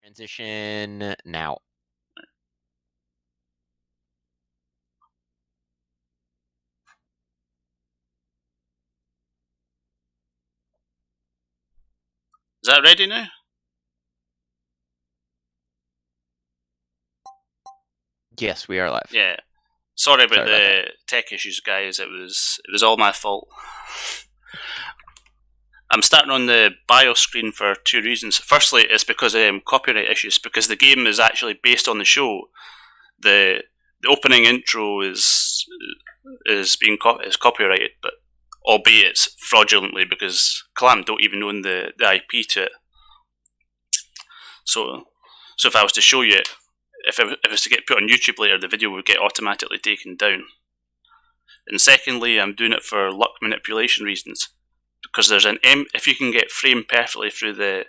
Transition now. Is that ready now? Yes, we are live. Yeah. Sorry about the tech issues, guys. It was all my fault. I'm starting on the BIOS screen for two reasons. Firstly, it's because of copyright issues, because the game is actually based on the show. The opening intro is copyrighted, but albeit it's fraudulently because Clam don't even own the IP to it. So if I was to show you it, if it was to get put on YouTube later, the video would get automatically taken down. And secondly, I'm doing it for luck manipulation reasons, because there's if you can get framed perfectly through the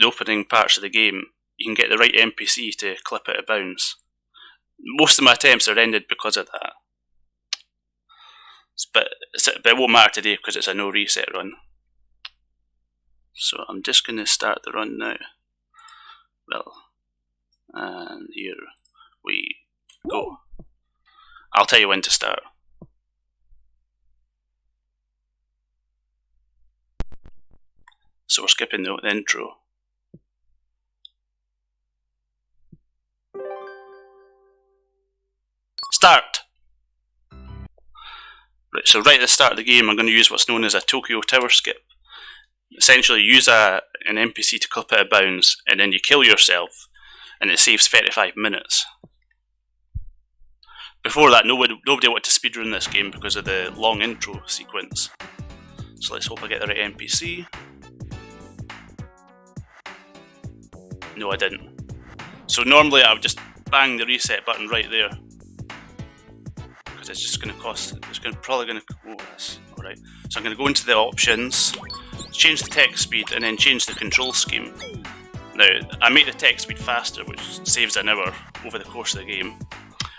opening parts of the game, you can get the right NPC to clip out of bounds. Most of my attempts are ended because of that. But it won't matter today because it's a no reset run. So I'm just going to start the run now. Well, and here we go. I'll tell you when to start. So we're skipping the intro. Start! Right, so right at the start of the game I'm going to use what's known as a Tokyo Tower skip. Essentially use an NPC to clip out of bounds, and then you kill yourself, and it saves 35 minutes. Before that, nobody wanted to speedrun this game because of the long intro sequence. So let's hope I get the right NPC. No, I didn't. So normally I would just bang the reset button right there, because it's just going to cost. Probably going to. Oh, that's all right. So I'm going to go into the options, change the text speed, and then change the control scheme. Now I make the text speed faster, which saves an hour over the course of the game,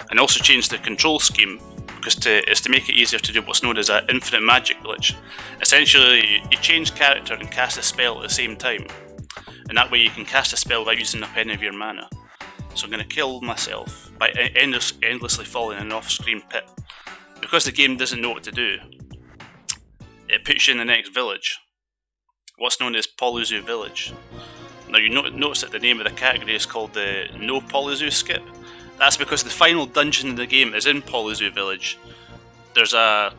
and also change the control scheme because it's to make it easier to do what's known as an infinite magic glitch. Essentially, you change character and cast a spell at the same time, and that way you can cast a spell without using up any of your mana. So I'm going to kill myself by endlessly falling in an off-screen pit. Because the game doesn't know what to do, it puts you in the next village, what's known as Polizu village. Now you notice that the name of the category is called the No Polizu skip. That's because the final dungeon in the game is in Polizu village. There's a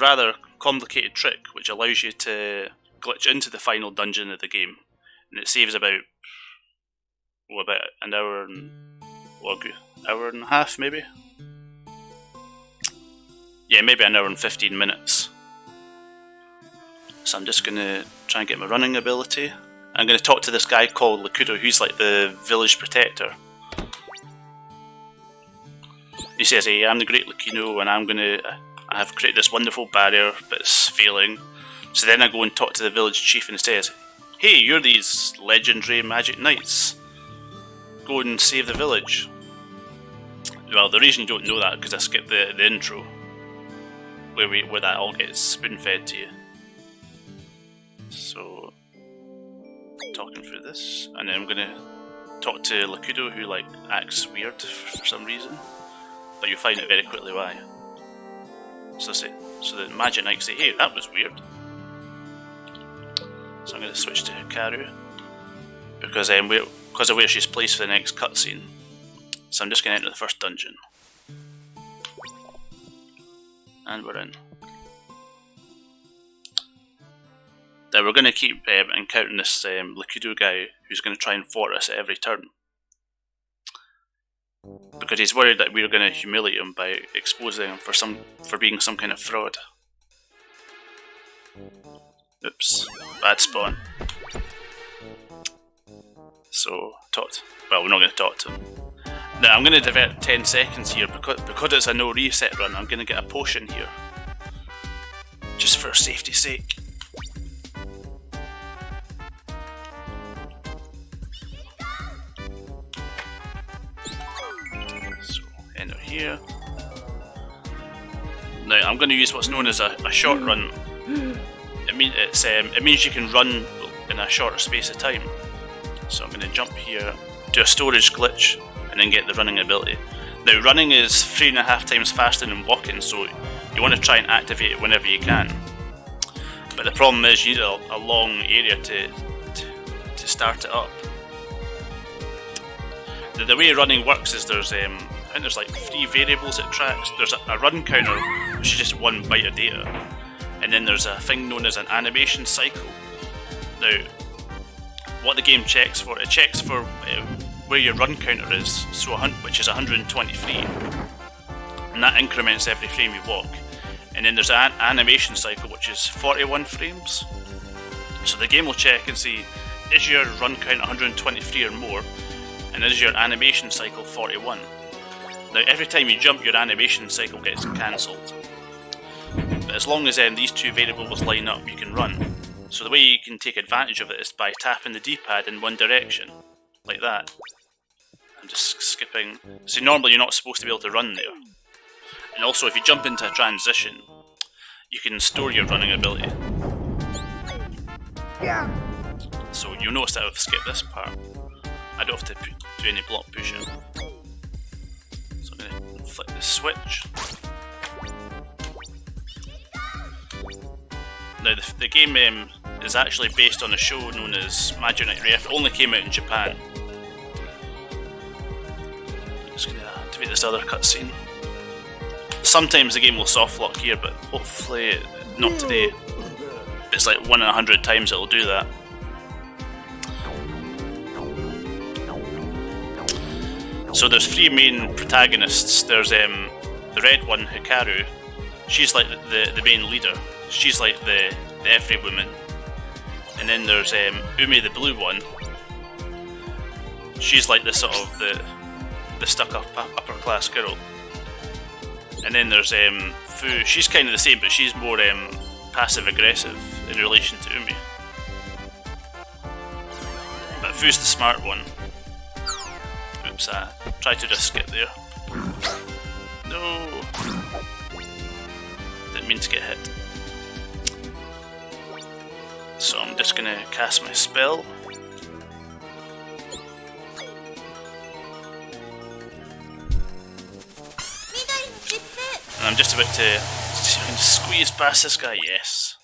rather complicated trick which allows you to glitch into the final dungeon of the game, and it saves about an hour and a half maybe? Yeah, maybe an hour and 15 minutes. So I'm just going to try and get my running ability. I'm going to talk to this guy called Lakudo, who's like the village protector. He says, "Hey, I'm the Great Lakudo, and I have created this wonderful barrier, but it's failing." So then I go and talk to the village chief, and he says, "Hey, you're these legendary magic knights. Go and save the village." Well, the reason you don't know that because I skipped the intro, where that all gets spoon-fed to you. So, talking through this, and then I'm gonna talk to Lakudo, who like acts weird for some reason, but you'll find out very quickly why. So the magic knights say, "Hey, that was weird." So I'm gonna switch to Hikaru because of where she's placed for the next cutscene. So I'm just going to enter the first dungeon. And we're in. Now we're going to keep encountering this Lakudo guy who's going to try and thwart us at every turn. Because he's worried that we're going to humiliate him by exposing him for being some kind of fraud. Oops, bad spawn. So, we're not going to talk to him. Now I'm going to divert 10 seconds here because it's a no reset run. I'm going to get a potion here, just for safety's sake. So enter here. Now I'm going to use what's known as a short run. It means you can run in a shorter space of time. So I'm going to jump here, do a storage glitch, and then get the running ability. Now running is 3.5 times faster than walking, so you want to try and activate it whenever you can. But the problem is you need a long area to start it up. The way running works is there's I think there's like 3 variables it tracks. There's a run counter, which is just 1 byte of data, and then there's a thing known as an animation cycle. Now, what the game checks for, it checks for where your run counter is, so which is 123, and that increments every frame you walk. And then there's an animation cycle, which is 41 frames. So the game will check and see, is your run count 123 or more, and is your animation cycle 41. Now every time you jump, your animation cycle gets cancelled. But as long as these 2 variables line up, you can run. So the way you can take advantage of it is by tapping the D-pad in one direction, like that. I'm just skipping. So normally you're not supposed to be able to run there. And also if you jump into a transition, you can store your running ability. Yeah. So you'll notice that I've skipped this part. I don't have to do any block pushing. So I'm going to flick the switch. Now the game is actually based on a show known as Magic Knight Rayearth. It only came out in Japan. I'm just going to activate this other cutscene. Sometimes the game will soft lock here, but hopefully not today. It's like 1 in 100 times it'll do that. So there's 3 main protagonists. There's the red one, Hikaru. She's like the main leader. She's like the every woman. And then there's Umi, the blue one. She's like the sort of the stuck-up upper class girl. And then there's Fu. She's kind of the same, but she's more passive aggressive in relation to Umi. But Fu's the smart one. Oops, I tried to just skip there. No! Didn't mean to get hit. So I'm just gonna cast my spell. And I'm just about to squeeze past this guy, yes.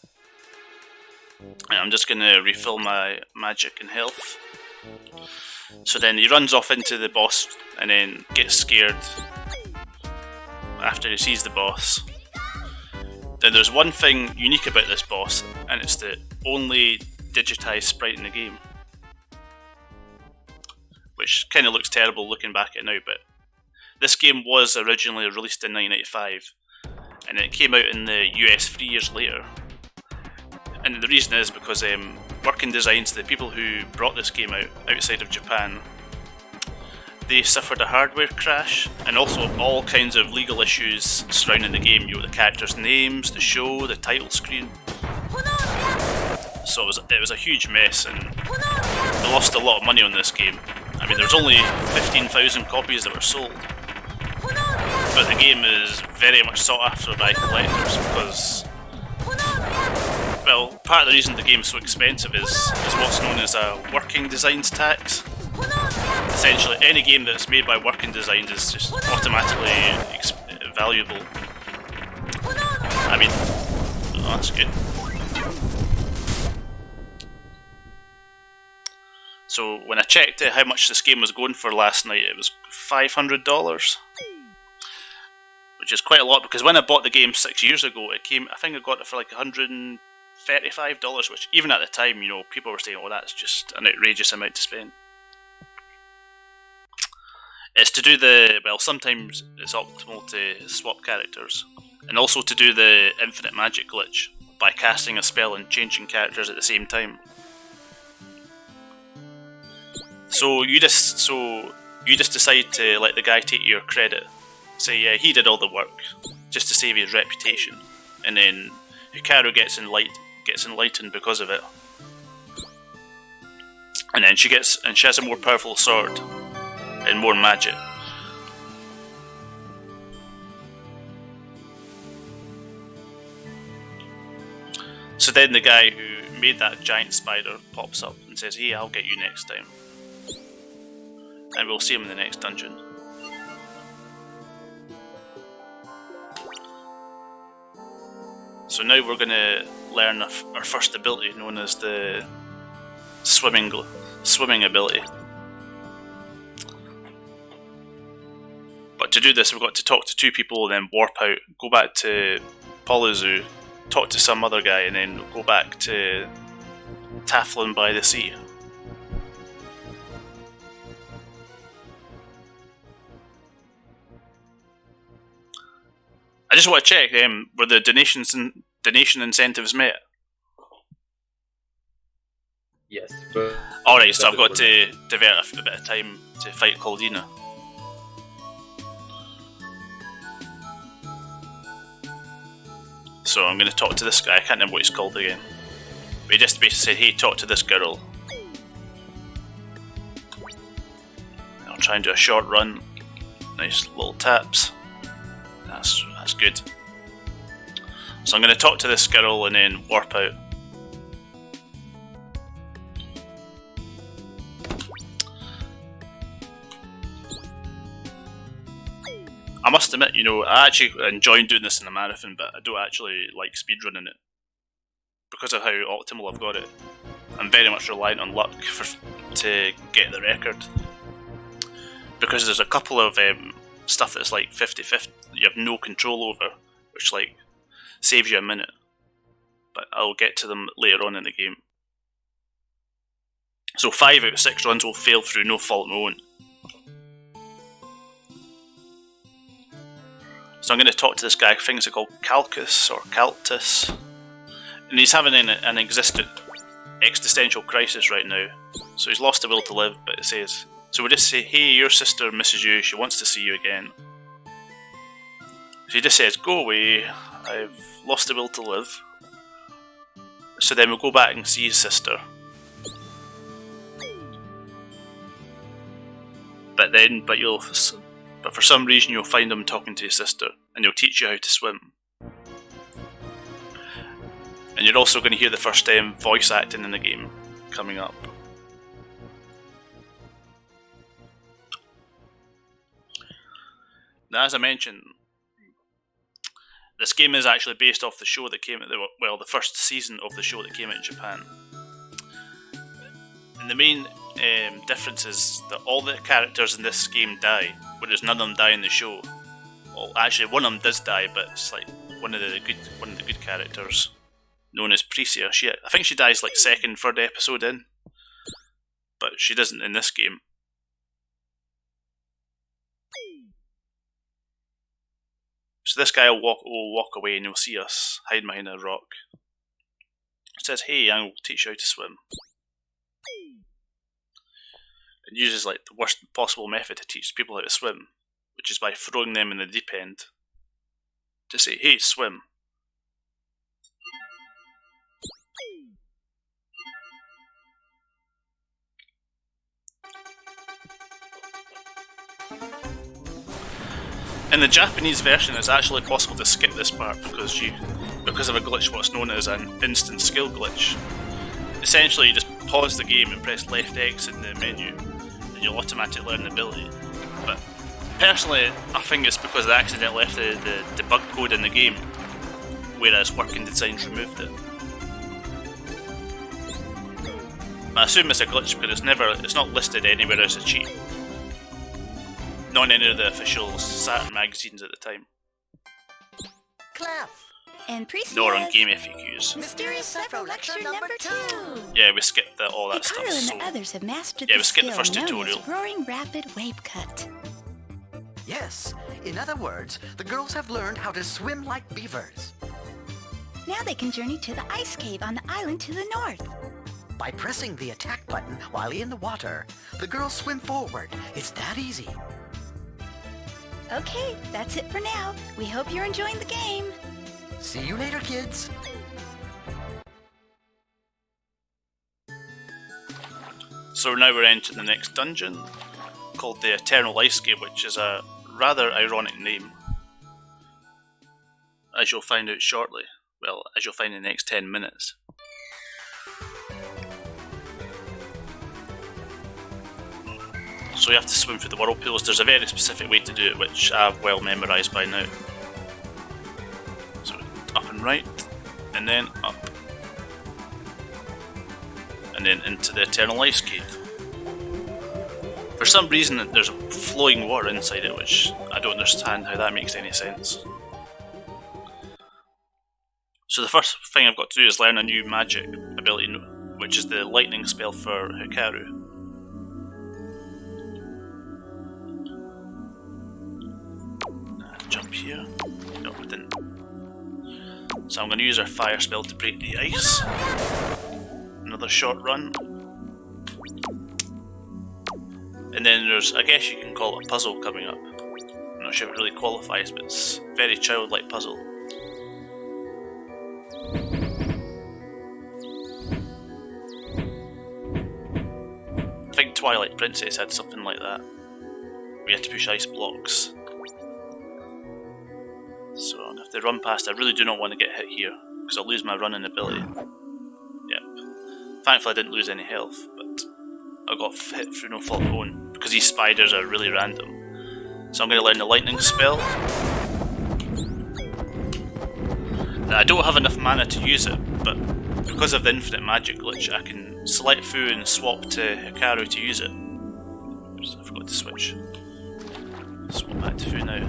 And I'm just gonna refill my magic and health. So then he runs off into the boss and then gets scared after he sees the boss. Then there's one thing unique about this boss, and it's the only digitized sprite in the game. Which kind of looks terrible looking back at it now, but this game was originally released in 1995, and it came out in the US 3 years later. And the reason is because Working Designs, the people who brought this game out outside of Japan, they suffered a hardware crash, and also all kinds of legal issues surrounding the game. You know, the characters' names, the show, the title screen. So it was a huge mess, and they lost a lot of money on this game. I mean, there was only 15,000 copies that were sold. But the game is very much sought after by collectors because, well, part of the reason the game's so expensive is what's known as a Working Designs tax. Essentially, any game that's made by Working Designs is just automatically valuable. I mean, oh, that's good. So when I checked how much this game was going for last night, it was $500. Which is quite a lot, because when I bought the game 6 years ago, it came, I think I got it for like $135, which even at the time, you know, people were saying, oh, that's just an outrageous amount to spend. It's to do well, sometimes it's optimal to swap characters, and also to do the infinite magic glitch by casting a spell and changing characters at the same time. So you just decide to let the guy take your credit. Say, yeah, he did all the work, just to save his reputation, and then Hikaru gets enlightened because of it, and then she has a more powerful sword and more magic. So then the guy who made that giant spider pops up and says, "Hey, I'll get you next time." and we'll see him in the next dungeon. So now we're going to learn our first ability, known as the swimming ability. But to do this, we've got to talk to 2 people, and then warp out, go back to Polizu, talk to some other guy, and then go back to Taflin by the sea. I just want to check, were the donation incentives met? Yes. Alright, so I've got to divert a bit of time to fight Claudina. So I'm going to talk to this guy, I can't remember what he's called again. But he just basically said, hey, talk to this girl. I'll try and do a short run. Nice little taps. That's good. So I'm going to talk to this girl and then warp out. I must admit, I actually enjoy doing this in a marathon, but I don't actually like speedrunning it. Because of how optimal I've got it. I'm very much reliant on luck to get the record. Because there's a couple of stuff that's like 50-50, you have no control over, which like saves you a minute. But I'll get to them later on in the game. So 5 out of 6 runs will fail through no fault of my own. So I'm going to talk to this guy, I think it's called Calcus or Caltus. And he's having an existential crisis right now. So he's lost the will to live, but it says... So we'll just say, hey, your sister misses you, she wants to see you again. So he just says, go away, I've lost the will to live. So then we'll go back and see his sister. But for some reason you'll find him talking to his sister, and he'll teach you how to swim. And you're also going to hear the first voice acting in the game coming up. Now, as I mentioned, this game is actually based off the show that came out, the first season of the show that came out in Japan. And the main difference is that all the characters in this game die, whereas none of them die in the show. Well, actually, one of them does die, but it's like one of the good characters, known as Precia. I think she dies like second, third episode in, but she doesn't in this game. So this guy will walk away and you'll see us hiding behind a rock. It says, hey, I will teach you how to swim. It uses like the worst possible method to teach people how to swim, which is by throwing them in the deep end. To say, hey, swim. In the Japanese version, it's actually possible to skip this part because of a glitch, what's known as an instant skill glitch. Essentially, you just pause the game and press left X in the menu, and you'll automatically learn the ability. But personally, I think it's because they accidentally left the debug code in the game, whereas Working Designs removed it. I assume it's a glitch because it's not listed anywhere as a cheat. Not in any of the official Saturn magazines at the time. Clap. And Precious. Nor on game FAQs. Mysterious Sephiroth lecture number 2. Yeah, we skipped all that Hikaru stuff. and the others have mastered yeah, the we skipped the first skill known tutorial. as roaring rapid wave cut. Yes. In other words, the girls have learned how to swim like beavers. Now they can journey to the ice cave on the island to the north. By pressing the attack button while in the water, the girls swim forward. It's that easy. Okay, that's it for now. We hope you're enjoying the game. See you later, kids. So now we're entering the next dungeon, called the Eternal Ice Cave, which is a rather ironic name. As you'll find out shortly. Well, as you'll find in the next 10 minutes. So you have to swim through the whirlpools. There's a very specific way to do it, which I've well memorised by now. So up and right, and then up. And then into the Eternal Ice Cave. For some reason there's a flowing water inside it, which I don't understand how that makes any sense. So the first thing I've got to do is learn a new magic ability, which is the lightning spell for Hikaru. Jump here. No, I didn't. So I'm going to use our fire spell to break the ice. Another short run. And then there's, I guess you can call it a puzzle coming up. I'm not sure if it really qualifies, but it's a very childlike puzzle. I think Twilight Princess had something like that. We had to push ice blocks. So I'm going to have to run past. I really do not want to get hit here, because I'll lose my running ability. Yep. Thankfully I didn't lose any health, but I got hit through no fault of my own, because these spiders are really random. So I'm going to learn the lightning spell. Now, I don't have enough mana to use it, but because of the infinite magic glitch, I can select Fu and swap to Hikaru to use it. Oops, I forgot to switch. Swap back to Fu now.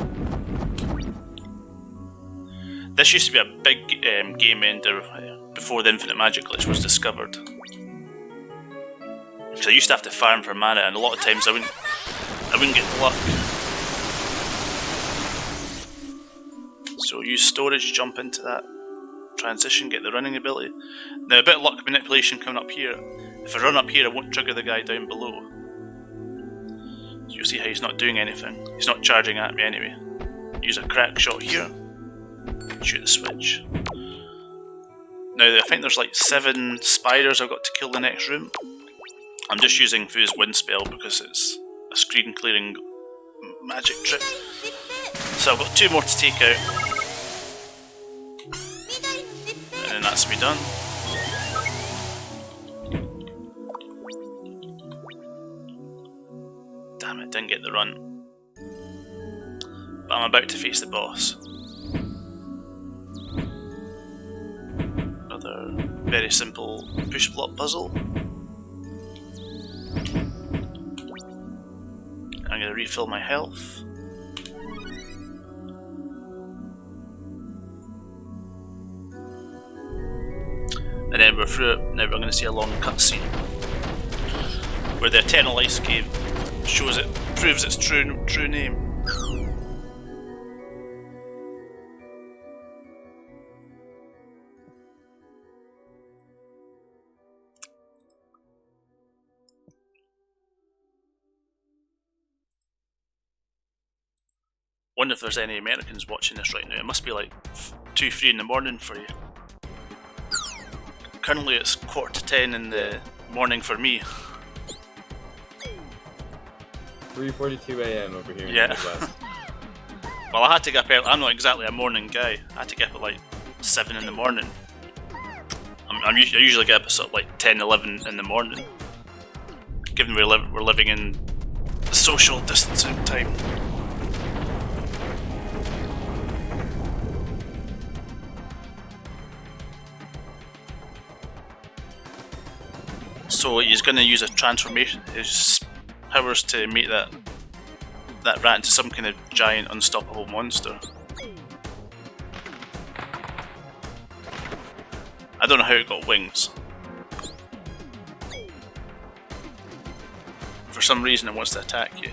This used to be a big game ender before the infinite magic glitch was discovered. Because I used to have to farm for mana, and a lot of times I wouldn't get luck. So use storage, jump into that transition, get the running ability. Now a bit of luck manipulation coming up here. If I run up here I won't trigger the guy down below. So you'll see how he's not doing anything. He's not charging at me anyway. Use a crack shot here. Shoot the switch. Now I think there's like 7 spiders I've got to kill in the next room. I'm just using Fu's wind spell because it's a screen clearing magic trick. So I've got 2 more to take out. And then that's me done. Damn it, didn't get the run. But I'm about to face the boss. Another very simple push block puzzle. I'm going to refill my health. And then we're through it. Now we're going to see a long cutscene where the Eternal Ice Cave proves its true name. Wonder if there's any Americans watching this right now. It must be like 2-3 in the morning for you. Currently it's 10:15 in the morning for me. 3:42 a.m. over here in Yeah. the Midwest. Well, I had to get up early. I'm not exactly a morning guy. I had to get up at like 7 in the morning. I usually get up at sort of like 10, 11 in the morning. Given we're living in social distancing time. So he's going to use a transformation, his powers, to make that rat into some kind of giant unstoppable monster. I don't know how it got wings. For some reason it wants to attack you.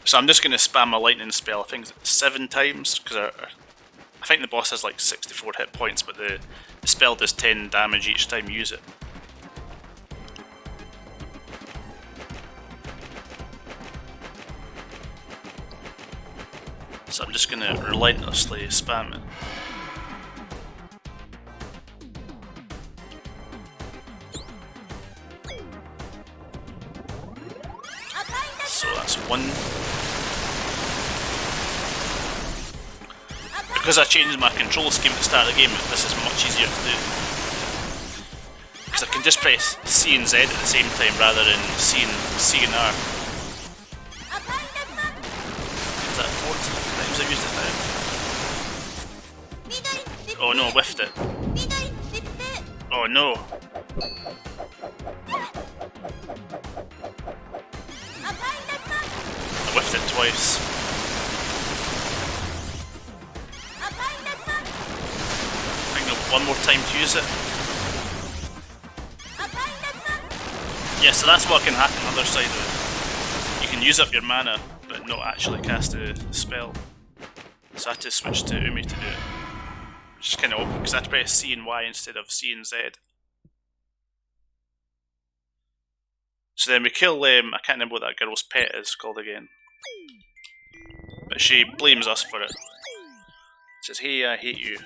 So I'm just going to spam a lightning spell, I think it's 7 times, because I think the boss has like 64 hit points, but the spell does 10 damage each time you use it. So I'm just going to relentlessly spam it. So that's 1. Because I changed my control scheme at the start of the game, this is much easier to do. Because I can just press C and Z at the same time rather than C and R. Is that 4 times I used it now? Oh no, I whiffed it. Oh no. I whiffed it twice. I think I've one more time to use it. Yeah, so that's what can happen on the other side of it. You can use up your mana, but not actually cast a spell. So I had to switch to Umi to do it. Which is kind of awkward, because I had to press C and Y instead of C and Z. So then we kill, I can't remember what that girl's pet is called again. But she blames us for it. Says, hey, I hate you.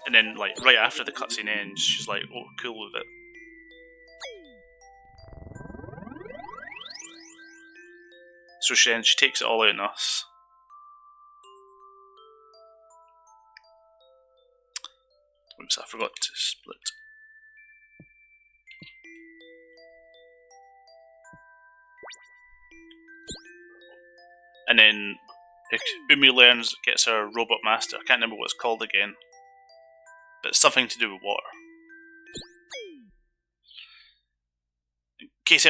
And then, like, right after the cutscene ends, she's like, oh, cool with it. So she takes it all out on us. Oops, I forgot to split. And then Umi gets her robot master. I can't remember what it's called again. But it's something to do with water. In case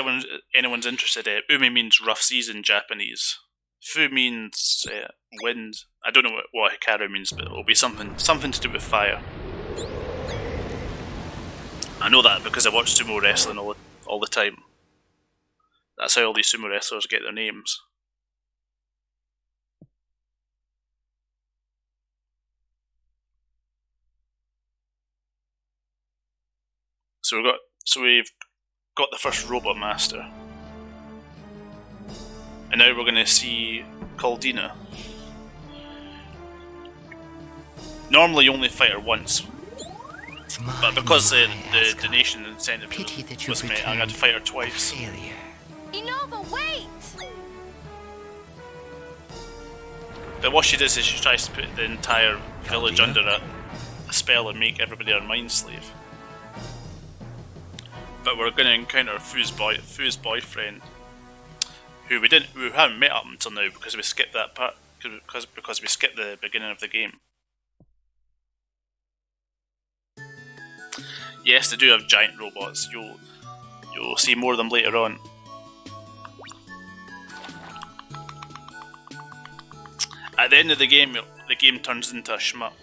anyone's interested, Umi means rough seas in Japanese. Fu means wind. I don't know what Hikaru means, but it'll be something to do with fire. I know that because I watch sumo wrestling all the time. That's how all these sumo wrestlers get their names. So we've got the first robot master. And now we're going to see Caldina. Normally you only fight her once, but because the donation incentive was met, I'm going to fight her twice. Inova, wait! But what she does is she tries to put the entire village under a spell and make everybody her mind slave. But we're going to encounter Fu's boyfriend, who we haven't met up until now because we skipped that part because we skipped the beginning of the game. Yes, they do have giant robots. You'll see more of them later on. At the end of the game turns into a shmup.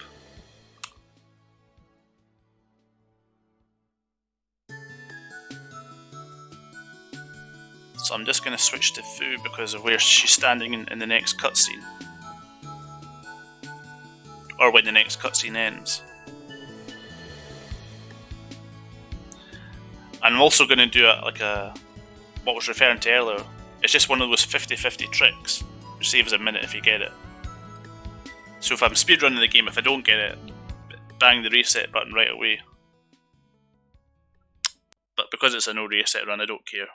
So I'm just going to switch to Fu because of where she's standing in the next cutscene. Or when the next cutscene ends. And I'm also going to do what I was referring to earlier. It's just one of those 50-50 tricks, which saves a minute if you get it. So if I'm speedrunning the game, if I don't get it, bang the reset button right away. But because it's a no reset run, I don't care.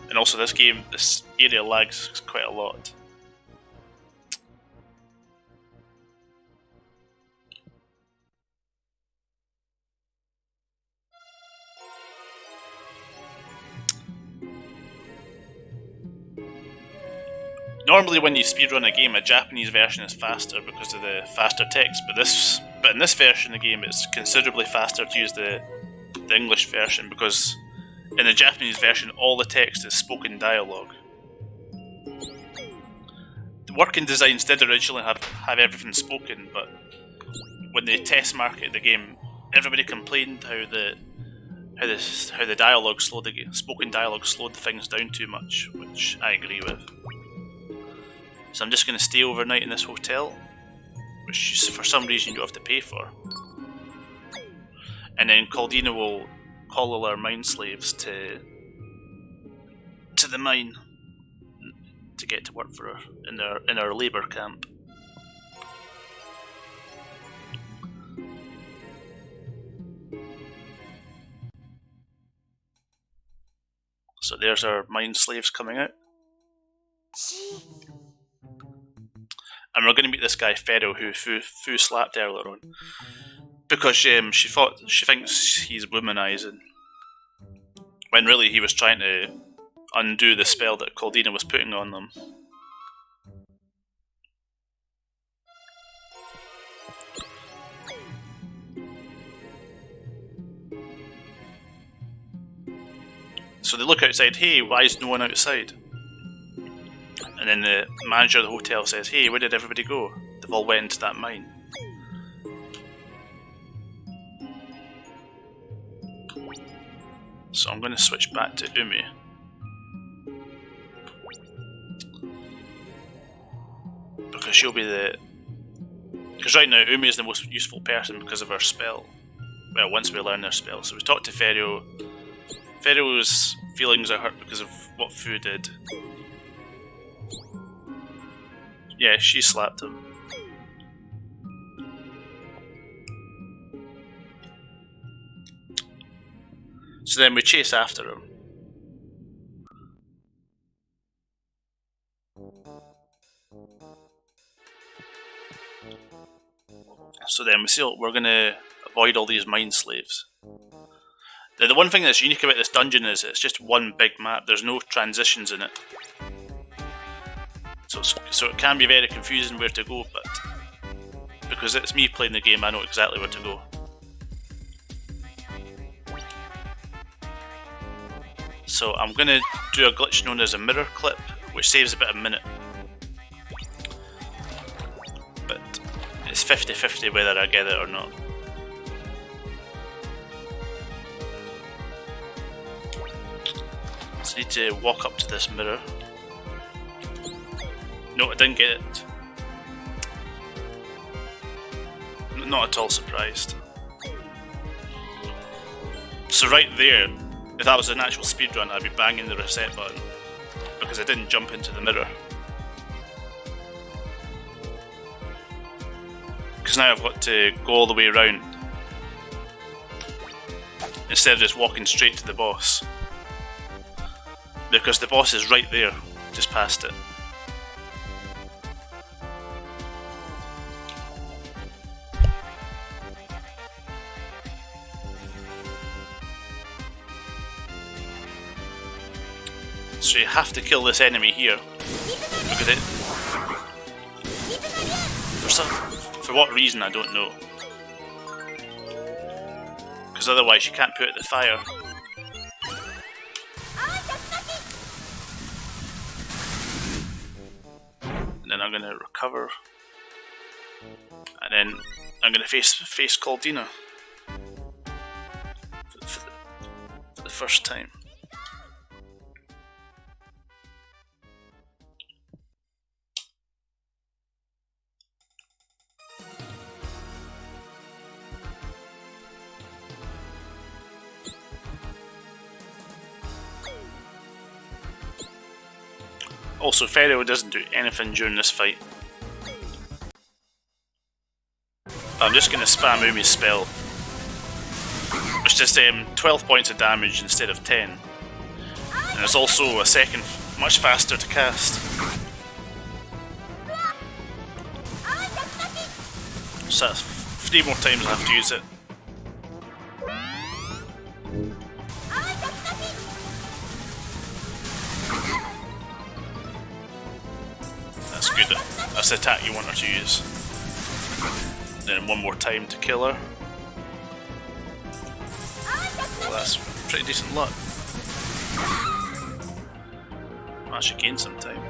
And also this area lags quite a lot. Normally when you speedrun a game, a Japanese version is faster because of the faster text, but in this version of the game it's considerably faster to use the English version because in the Japanese version all the text is spoken dialogue. The working designs did originally have everything spoken, but when they test marketed the game, everybody complained how the dialogue spoken dialogue slowed things down too much, which I agree with. So I'm just going to stay overnight in this hotel, which for some reason you have to pay for. And then Caldina will call all our mine slaves to the mine to get to work for her in our labour camp. So there's our mind slaves coming out. And we're going to meet this guy Feral who Fu slapped earlier on. Because she thinks he's womanizing. When really he was trying to undo the spell that Caldina was putting on them. So they look outside, hey, why is no one outside? And then the manager of the hotel says, hey, where did everybody go? They've all went into that mine. So I'm going to switch back to Umi. Because she'll be the... Because right now Umi is the most useful person because of her spell. Well, once we learn their spell. So we talked to Feral. Feral's feelings are hurt because of what Fu did. Yeah, she slapped him. So then we chase after him. So then we see we're going to avoid all these mind slaves. Now, the one thing that's unique about this dungeon is it's just one big map. There's no transitions in it. So it can be very confusing where to go, but because it's me playing the game, I know exactly where to go. So I'm going to do a glitch known as a mirror clip, which saves about a minute. But it's 50-50 whether I get it or not. So I need to walk up to this mirror. No, I didn't get it. Not at all surprised. So right there, if that was an actual speedrun, I'd be banging the reset button because I didn't jump into the mirror. Because now I've got to go all the way around instead of just walking straight to the boss. Because the boss is right there, just past it. So you have to kill this enemy here, because it... For what reason, I don't know. Because otherwise you can't put out the fire. And then I'm going to recover. And then I'm going to face Caldina. For the first time. Also, Feral doesn't do anything during this fight. I'm just going to spam Umi's spell, which does 12 points of damage instead of 10. And it's also a second much faster to cast. So that's 3 more times I have to use it. That's good. That's the attack you want her to use. Then one more time to kill her. Well, that's pretty decent luck. I should gain some time.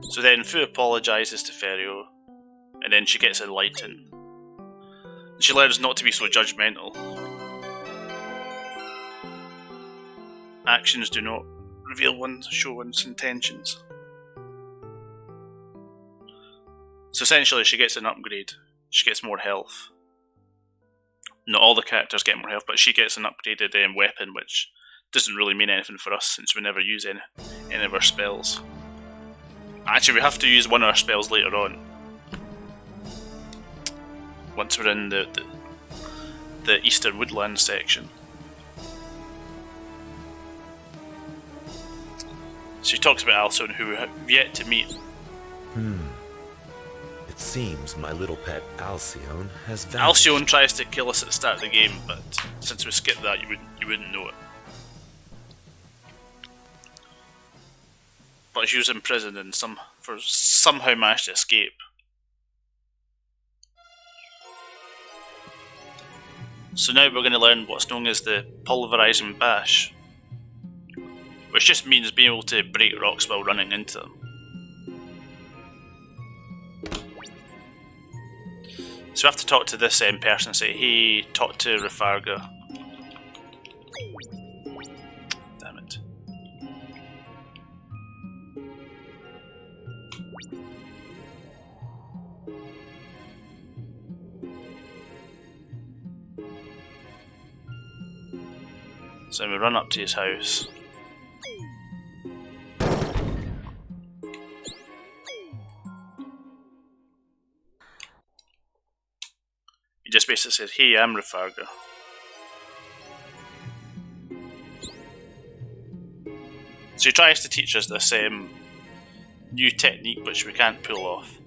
So then Fu apologises to Feral, and then she gets enlightened. She learns not to be so judgmental. Actions do not show one's intentions. So essentially she gets an upgrade. She gets more health. Not all the characters get more health, but she gets an upgraded weapon, which doesn't really mean anything for us since we never use any of our spells. Actually, we have to use one of our spells later on. Once we're in the the Eastern Woodlands section. So he talks about Alcyone, who we have yet to meet. It seems my little pet Alcyone has vanished. Alcyone tries to kill us at the start of the game, but since we skipped that, you wouldn't know it. But she was in prison and somehow managed to escape. So now we're going to learn what's known as the pulverizing bash, which just means being able to break rocks while running into them. So we have to talk to this person and say, hey, talk to Rayearth. Damn it. So we run up to his house. He just basically said, hey, I'm Rayearth. So he tries to teach us this new technique which we can't pull off.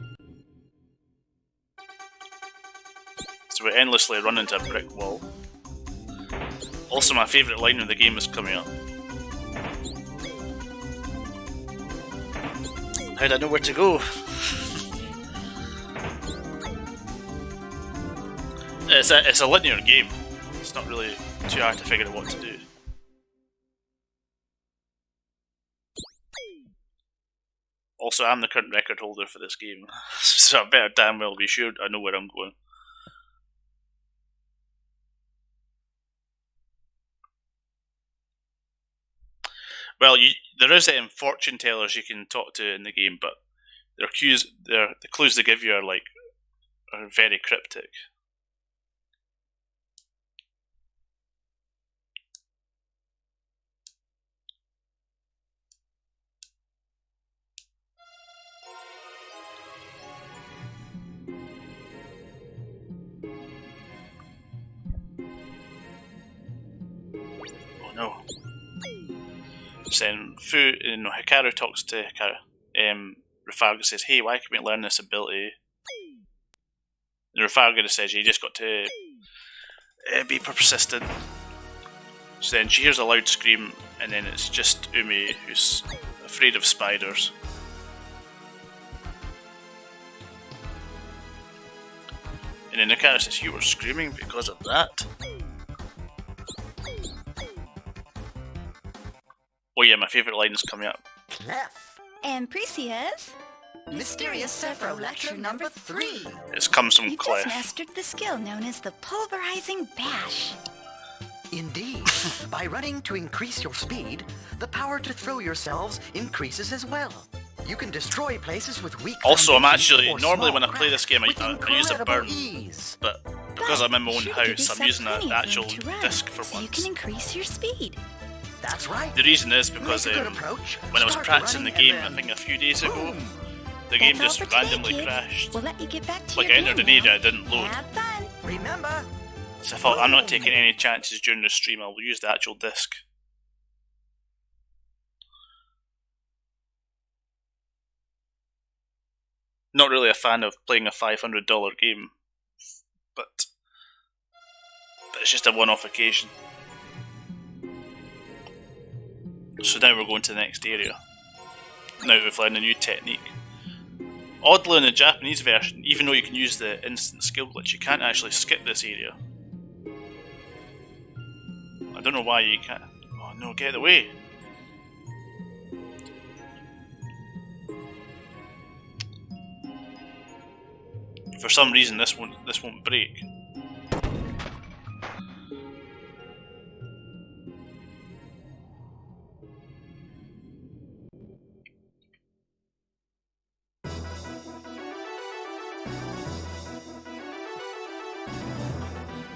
So we endlessly run into a brick wall. Also, my favourite line of the game is coming up. How'd I know where to go? It's a linear game. It's not really too hard to figure out what to do. Also, I'm the current record holder for this game, so I better damn well be sure I know where I'm going. Well, there is fortune tellers you can talk to in the game, but the clues they give you are very cryptic. Oh no. Then Hikaru talks to Rayearth says, hey, why can't we learn this ability? And Rayearth says, you just got to be persistent. So then she hears a loud scream, and then it's just Umi who's afraid of spiders. And then Hikaru says, you were screaming because of that? Oh yeah, my favourite line is coming up. Clef. And Precious, Mysterious Sephiroth Lecture number 3. It comes from you Clef. just mastered the skill known as the pulverizing bash. Indeed. By running to increase your speed, the power to throw yourselves increases as well. You can destroy places with weak Also, I'm foundations actually, or normally small when I play this game, I use a incredible burn. ease. But because I'm in my own Sure to give house, I'm yourself using plenty an of actual room to run, disc for so once. you can increase your speed. That's right. The reason is because Make a good approach, when I was start practicing the running, game, and I then think a few days ago, boom. the game That's just all for today, randomly kids. crashed. We'll let you get back to Like I your entered an game area, it didn't now. load. Have fun. Remember, So I thought, I'm not taking any chances during the stream, I'll use the actual disc. Not really a fan of playing a $500 game, but it's just a one-off occasion. So now we're going to the next area. Now we've learned a new technique. Oddly, in the Japanese version, even though you can use the instant skill glitch, you can't actually skip this area. I don't know why you can't. Oh no, get away! For some reason, this won't break.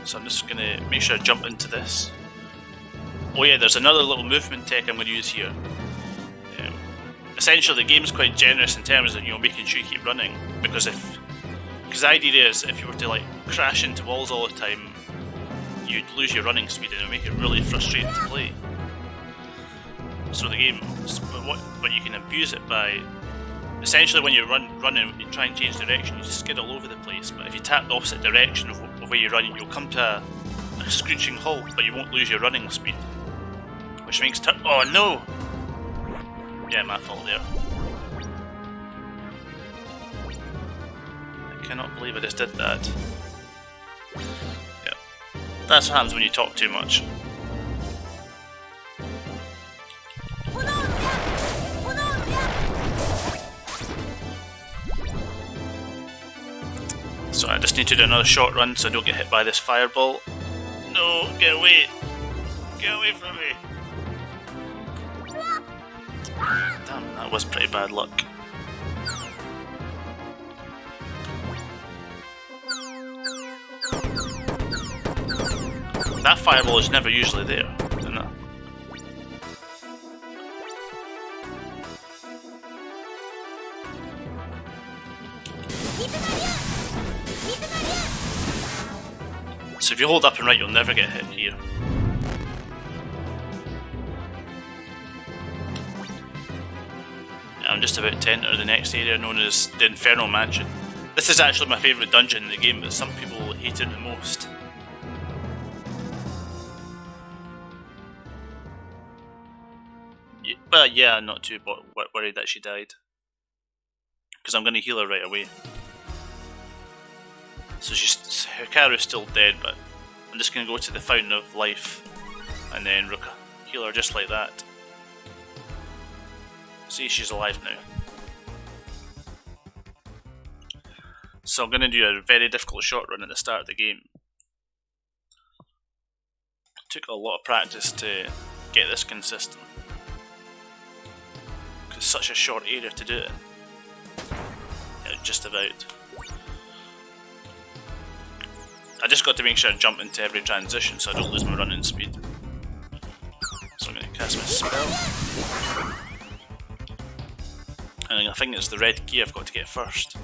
So I'm just gonna make sure I jump into this. Oh yeah, there's another little movement tech I'm going to use here. Essentially, the game's quite generous in terms of making sure you keep running, because the idea is if you were to crash into walls all the time, you'd lose your running speed and it would make it really frustrating to play. So the game, but you can abuse it by, essentially when you're running, you try and change direction, you just skid all over the place, but if you tap the opposite direction of where you're running, you'll come to a screeching halt, but you won't lose your running speed. Which makes oh no! Yeah, my fault there. I cannot believe I just did that. Yeah. That's what happens when you talk too much. So I just need to do another short run so I don't get hit by this fireball. No, get away! Get away from me! Damn, that was pretty bad luck. That fireball is never usually there, isn't it? So if you hold up and right, you'll never get hit here. I'm just about to enter the next area known as the Infernal Mansion. This is actually my favourite dungeon in the game, but some people hate it the most. But yeah, I'm not too worried that she died, because I'm going to heal her right away. So Hikaru's still dead, but I'm just going to go to the Fountain of Life and then heal her just like that. See, she's alive now. So I'm going to do a very difficult short run at the start of the game. It took a lot of practice to get this consistent, because it's such a short area to do it in. Yeah, just about. I just got to make sure I jump into every transition so I don't lose my running speed. So I'm going to cast my spell. And I think it's the red key I've got to get first.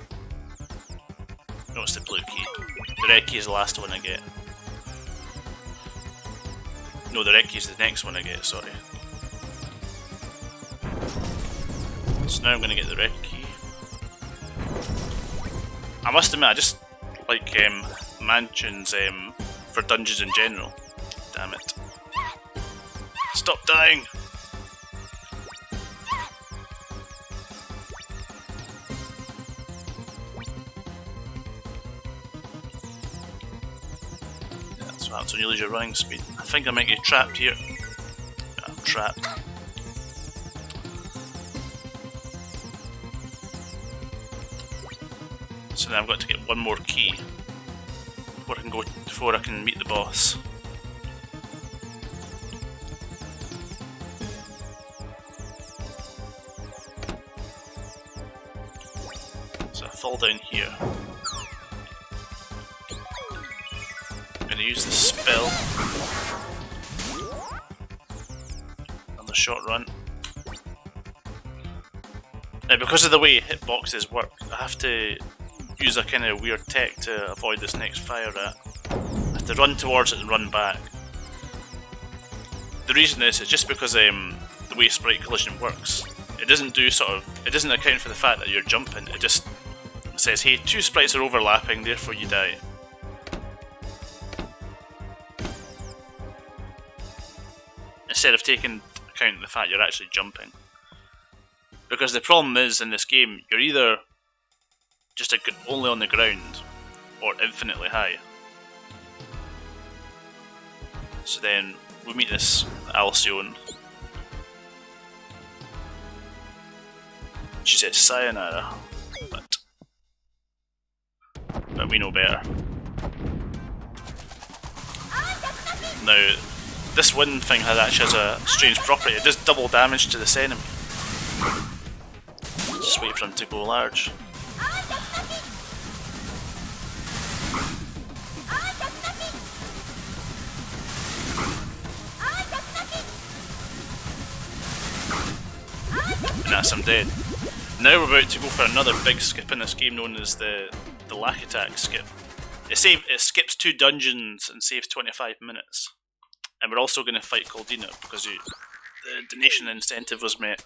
No, it's the blue key. The red key is the last one I get. No, the red key is the next one I get, sorry. So now I'm going to get the red key. I must admit, I just like mansions for dungeons in general. Damn it. Stop dying! So you lose your running speed. I think I might get trapped here. Yeah, I'm trapped. So now I've got to get one more key before I can meet the boss. So I fall down here. Use the spell on the short run. Now, because of the way hitboxes work, I have to use a kind of weird tech to avoid this next fire rat. I have to run towards it and run back. The reason is just because the way sprite collision works. It doesn't account for the fact that you're jumping. It just says, hey, two sprites are overlapping, therefore you die. Instead of taking account of the fact you're actually jumping. Because the problem is, in this game, you're either just only on the ground, or infinitely high. So then, we meet this Alcyone. She says sayonara, but we know better. Now, this wind thing actually has a strange property. It does double damage to this enemy. Just wait for him to go large. And that's him dead. Now we're about to go for another big skip in this game known as the lack attack skip. It skips 2 dungeons and saves 25 minutes. And we're also going to fight Caldina because the donation incentive was met.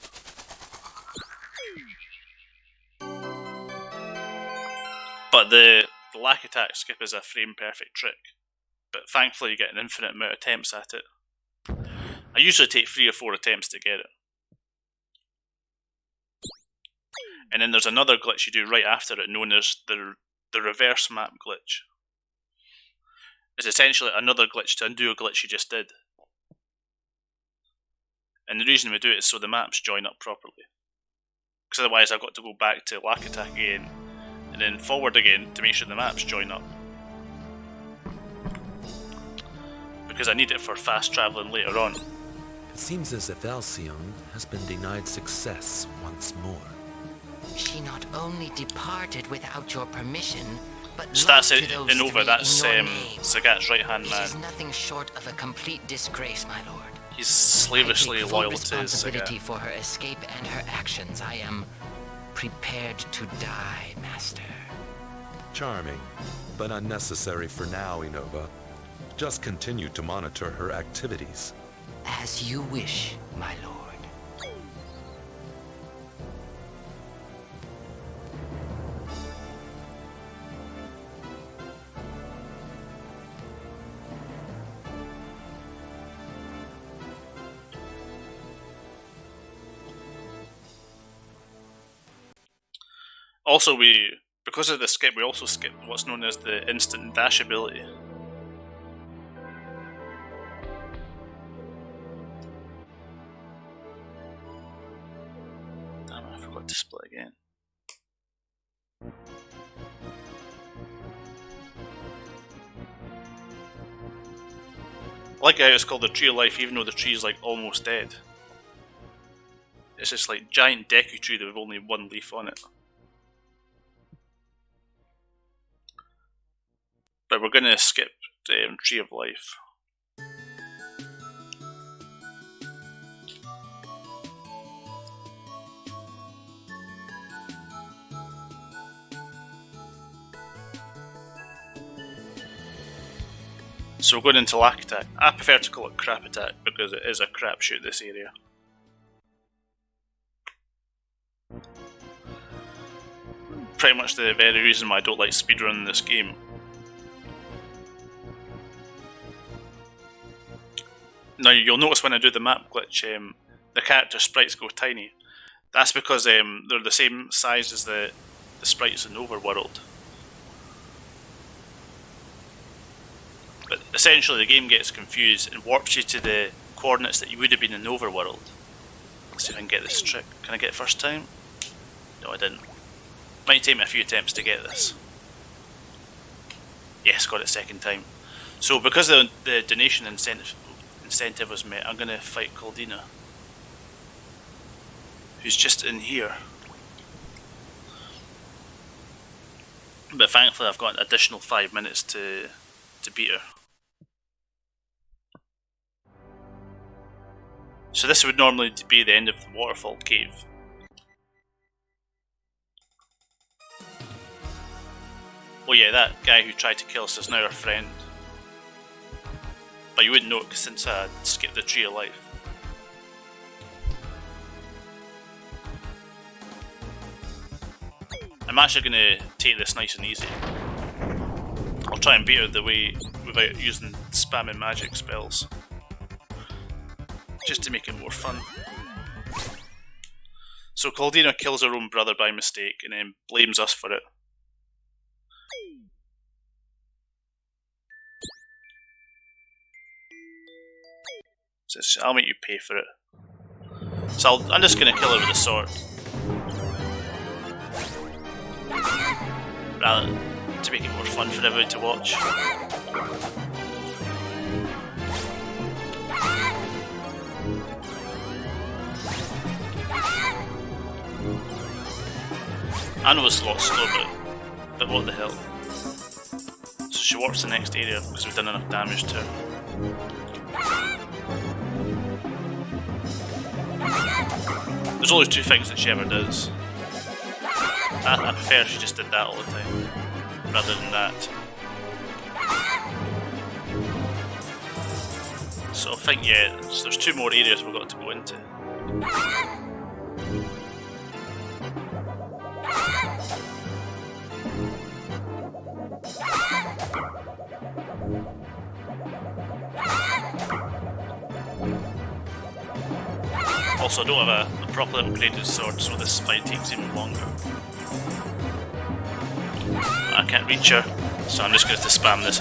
But the lack attack skip is a frame perfect trick. But thankfully you get an infinite amount of attempts at it. I usually take 3 or 4 attempts to get it. And then there's another glitch you do right after it known as the reverse map glitch. It's essentially another glitch to undo a glitch you just did. And the reason we do it is so the maps join up properly. Because otherwise I've got to go back to lack attack again, and then forward again to make sure the maps join up. Because I need it for fast travelling later on. It seems as if Alcyone has been denied success once more. She not only departed without your permission, but So that's lied it, to those and over, three that's in your name. Sagat's right hand It man. is nothing short of a complete disgrace, my lord. He's slavishly I take full loyal to his responsibility Sagat. for her escape and her actions. I am prepared to die, master. Charming, but unnecessary for now, Inova. Just continue to monitor her activities. As you wish, my lord. Also, because of the skip, we also skip what's known as the instant dash ability. Damn it, I forgot to split again. I like how it's called the Tree of Life, even though the tree is like almost dead. It's this like giant Deku tree with only one leaf on it. But we're going to skip the Tree of Life. So we're going into Lack Attack. I prefer to call it Crap Attack because it is a crapshoot, this area. Pretty much the very reason why I don't like speedrunning this game. Now you'll notice when I do the map glitch, the character sprites go tiny. That's because they're the same size as the sprites in Overworld. But essentially the game gets confused and warps you to the coordinates that you would have been in Overworld. Let's see if I can get this trick. Can I get it first time? No, I didn't. Might take me a few attempts to get this. Yes, got it second time. So because the donation incentive was met, I'm going to fight Caldina, who's just in here. But thankfully I've got an additional 5 minutes to beat her. So this would normally be the end of the waterfall cave. Oh yeah, that guy who tried to kill us is now our friend. But you wouldn't know it since I skipped the Tree of Life. I'm actually going to take this nice and easy. I'll try and beat her the way without using spamming magic spells. Just to make it more fun. So Caldina kills her own brother by mistake and then blames us for it. So I'll make you pay for it. So I'm just going to kill her with a sword. Rather to make it more fun for everyone to watch. I know it's a lot slow, but what the hell. So she warps the next area because we've done enough damage to her. There's only 2 things that she ever does. I prefer she just did that all the time, rather than that. So I think, yeah, so there's 2 more areas we've got to go into. Also, I don't have a properly upgraded sword, so this fight takes even longer. I can't reach her, so I'm just going to spam this.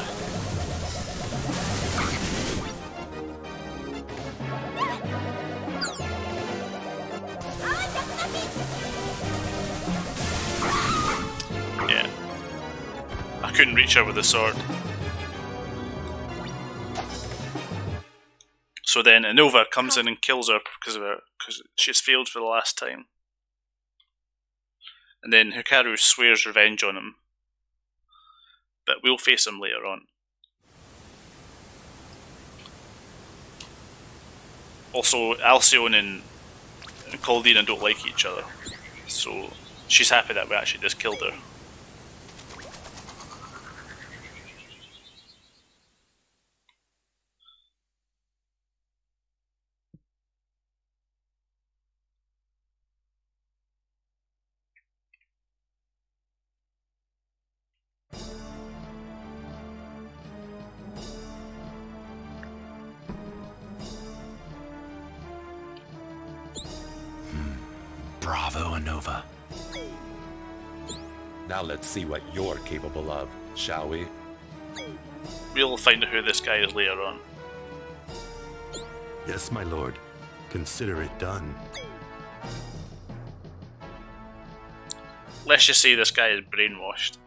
Yeah. I couldn't reach her with the sword. So then Anova comes in and kills her because she's failed for the last time. And then Hikaru swears revenge on him. But we'll face him later on. Also, Alcyone and Caldina don't like each other. So she's happy that we actually just killed her. Bravo, Anova. Now let's see what you're capable of, shall we? We'll find out who this guy is later on. Yes, my lord. Consider it done. Let's just say this guy is brainwashed.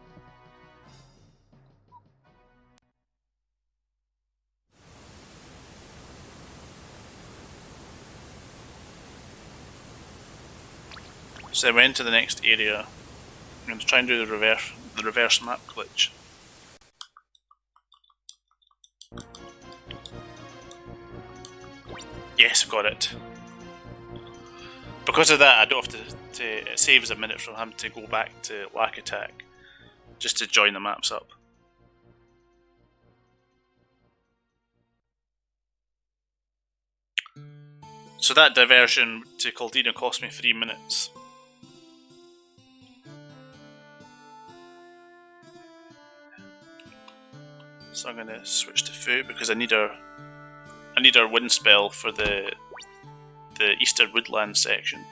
So then we enter the next area. I'm going to try and do the reverse map glitch. Yes, I've got it. Because of that, I don't have to it saves a minute from having to go back to Lack Attack just to join the maps up. So that diversion to Caldina cost me 3 minutes. So I'm gonna switch to Fu because I need our wind spell for the Eastern Woodland section.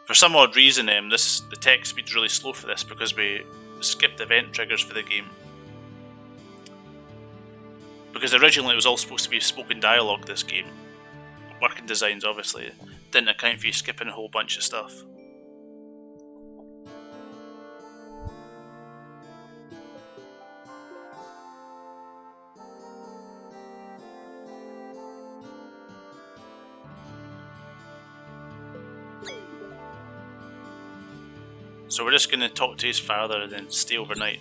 For some odd reason, the text speed's really slow for this because we skipped event triggers for the game. Because originally it was all supposed to be spoken dialogue this game. Working designs obviously didn't account for you skipping a whole bunch of stuff. So we're just going to talk to his father and then stay overnight.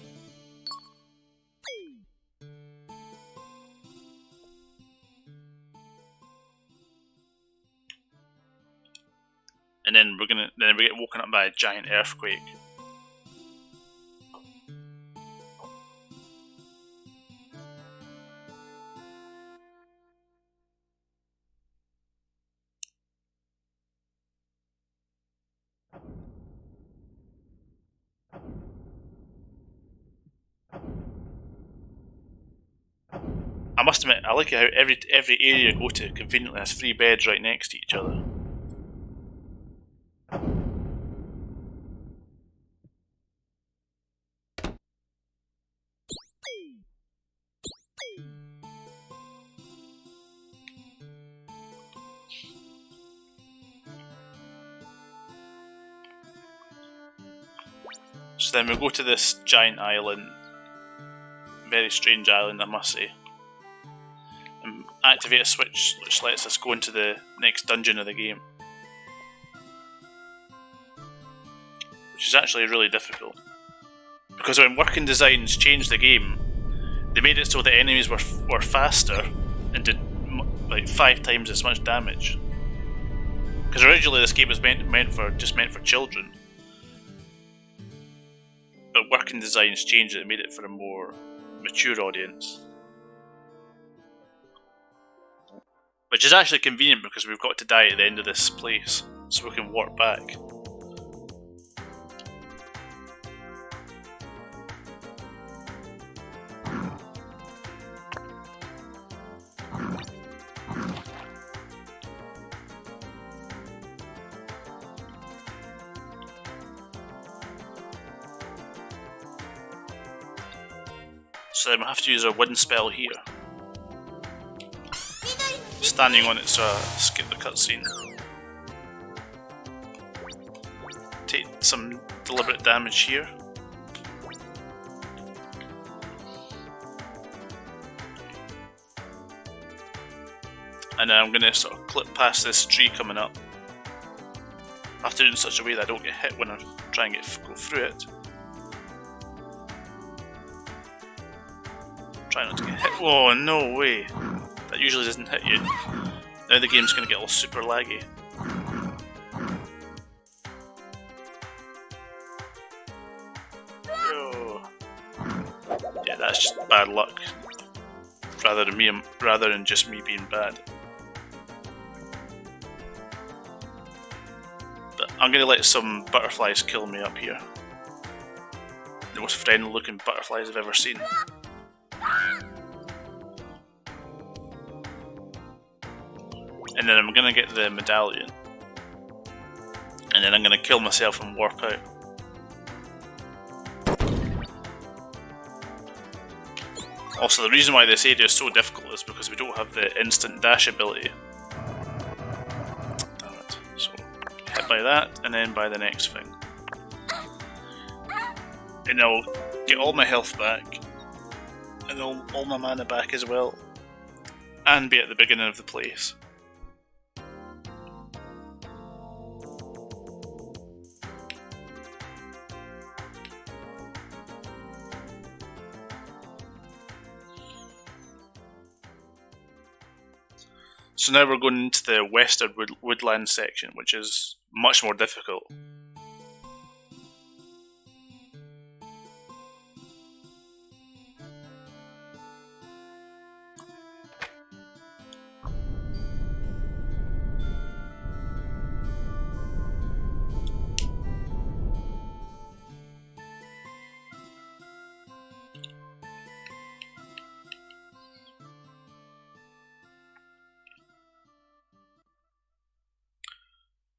And then we get woken up by a giant earthquake. I must admit, I like how every area you go to conveniently has 3 beds right next to each other. So then we go to this giant island, very strange island I must say, and activate a switch which lets us go into the next dungeon of the game, which is actually really difficult, because when working designs changed the game, they made it so the enemies were faster and did like 5 times as much damage, because originally this game was meant for children. the working designs changed it, made it for a more mature audience. Which is actually convenient because we've got to die at the end of this place, so we can warp back. So then we have to use our wind spell here. Standing on it so I skip the cutscene. Take some deliberate damage here. And then I'm going to sort of clip past this tree coming up. I have to do it in such a way that I don't get hit when I try and go through it. Try not to get hit. Oh, no way. That usually doesn't hit you. Now the game's going to get all super laggy. Yo. Yeah, that's just bad luck. Rather than just me being bad. But I'm going to let some butterflies kill me up here. The most friendly looking butterflies I've ever seen. And then I'm gonna get the medallion. And then I'm gonna kill myself and warp out. Also, the reason why this area is so difficult is because we don't have the instant dash ability. Damn it. So, hit by that, and then by the next thing. And I'll get all my health back. And all my mana back as well. And be at the beginning of the place. So now we're going into the western woodland section, which is much more difficult.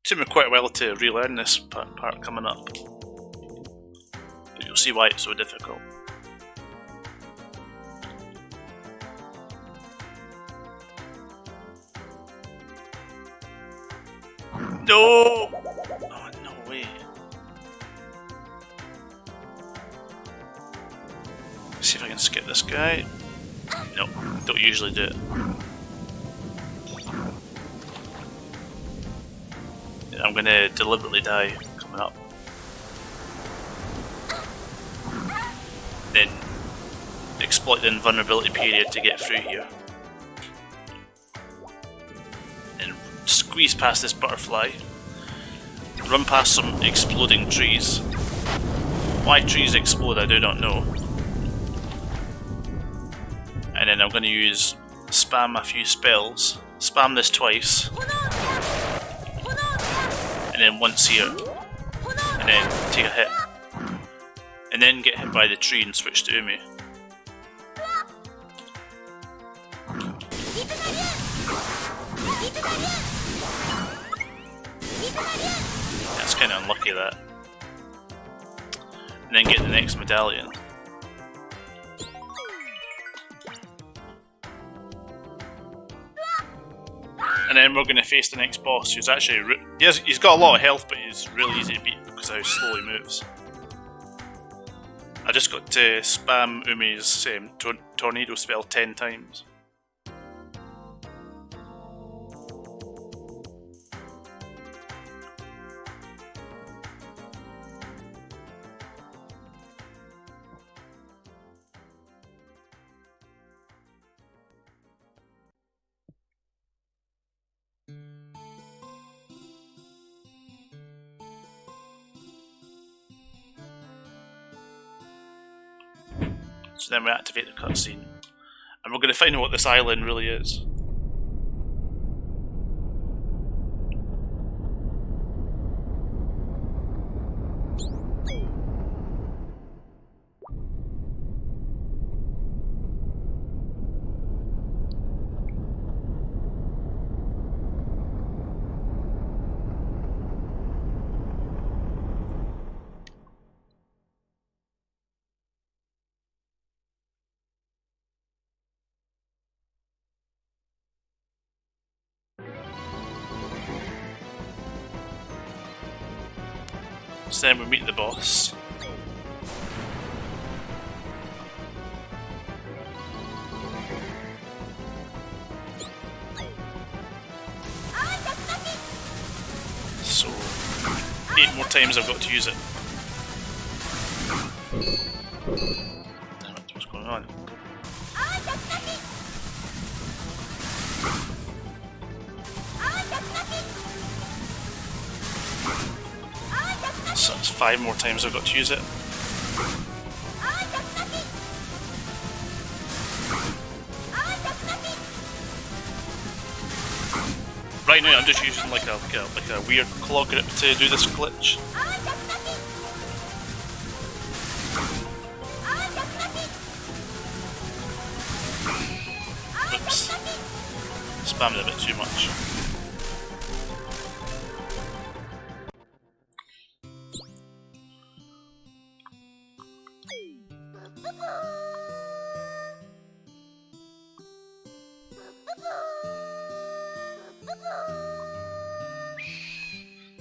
Took me quite a while to relearn this part coming up, but you'll see why it's so difficult. No! Oh, no way. Let's see if I can skip this guy. No, don't usually do it. I'm gonna deliberately die coming up. Then exploit the invulnerability period to get through here. And squeeze past this butterfly. Run past some exploding trees. Why trees explode, I do not know. And then I'm gonna spam a few spells. Spam this twice. And then once here, and then take a hit, and then get hit by the tree and switch to Umi. That's kind of unlucky, that. And then get the next medallion. And then we're going to face the next boss, who's actually he's got a lot of health, but he's really easy to beat because of how slow he moves. I just got to spam Umi's tornado spell 10 times. So then we activate the cutscene. And we're going to find out what this island really is. So then we meet the boss. So, 8 more times I've got to use it. Damn it, what's going on? So it's 5 more times I've got to use it. Right now I'm just using like a weird claw grip to do this glitch. Whoops. Spammed it a bit too much.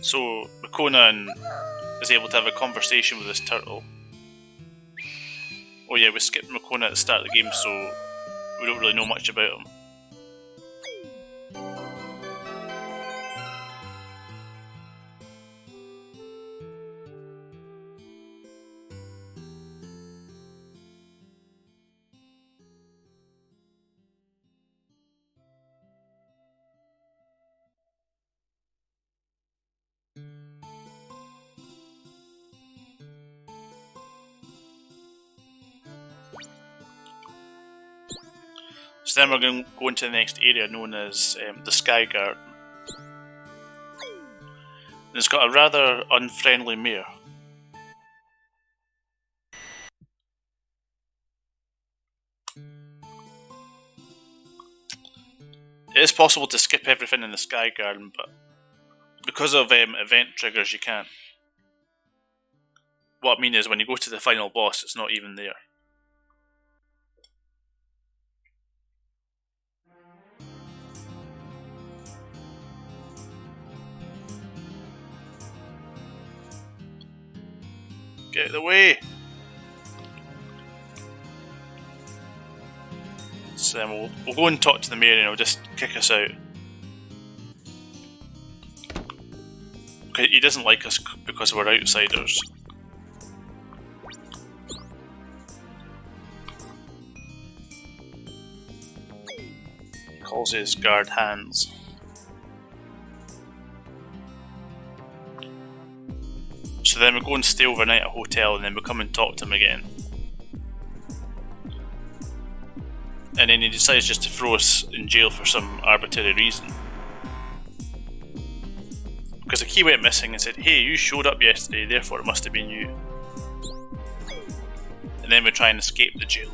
So, Makonan is able to have a conversation with this turtle. Oh yeah, we skipped Makona at the start of the game, so we don't really know much about him. So then we're going to go into the next area known as the Sky Garden. And it's got a rather unfriendly mayor. It is possible to skip everything in the Sky Garden, but because of event triggers you can't. What I mean is when you go to the final boss, it's not even there. Get out of the way! So then we'll go and talk to the mayor and he'll just kick us out. Okay, he doesn't like us because we're outsiders. He calls his guard hands. So then we go and stay overnight at a hotel and then we come and talk to him again. And then he decides just to throw us in jail for some arbitrary reason. Because the key went missing and said, hey, you showed up yesterday, therefore it must have been you. And then we try and escape the jail.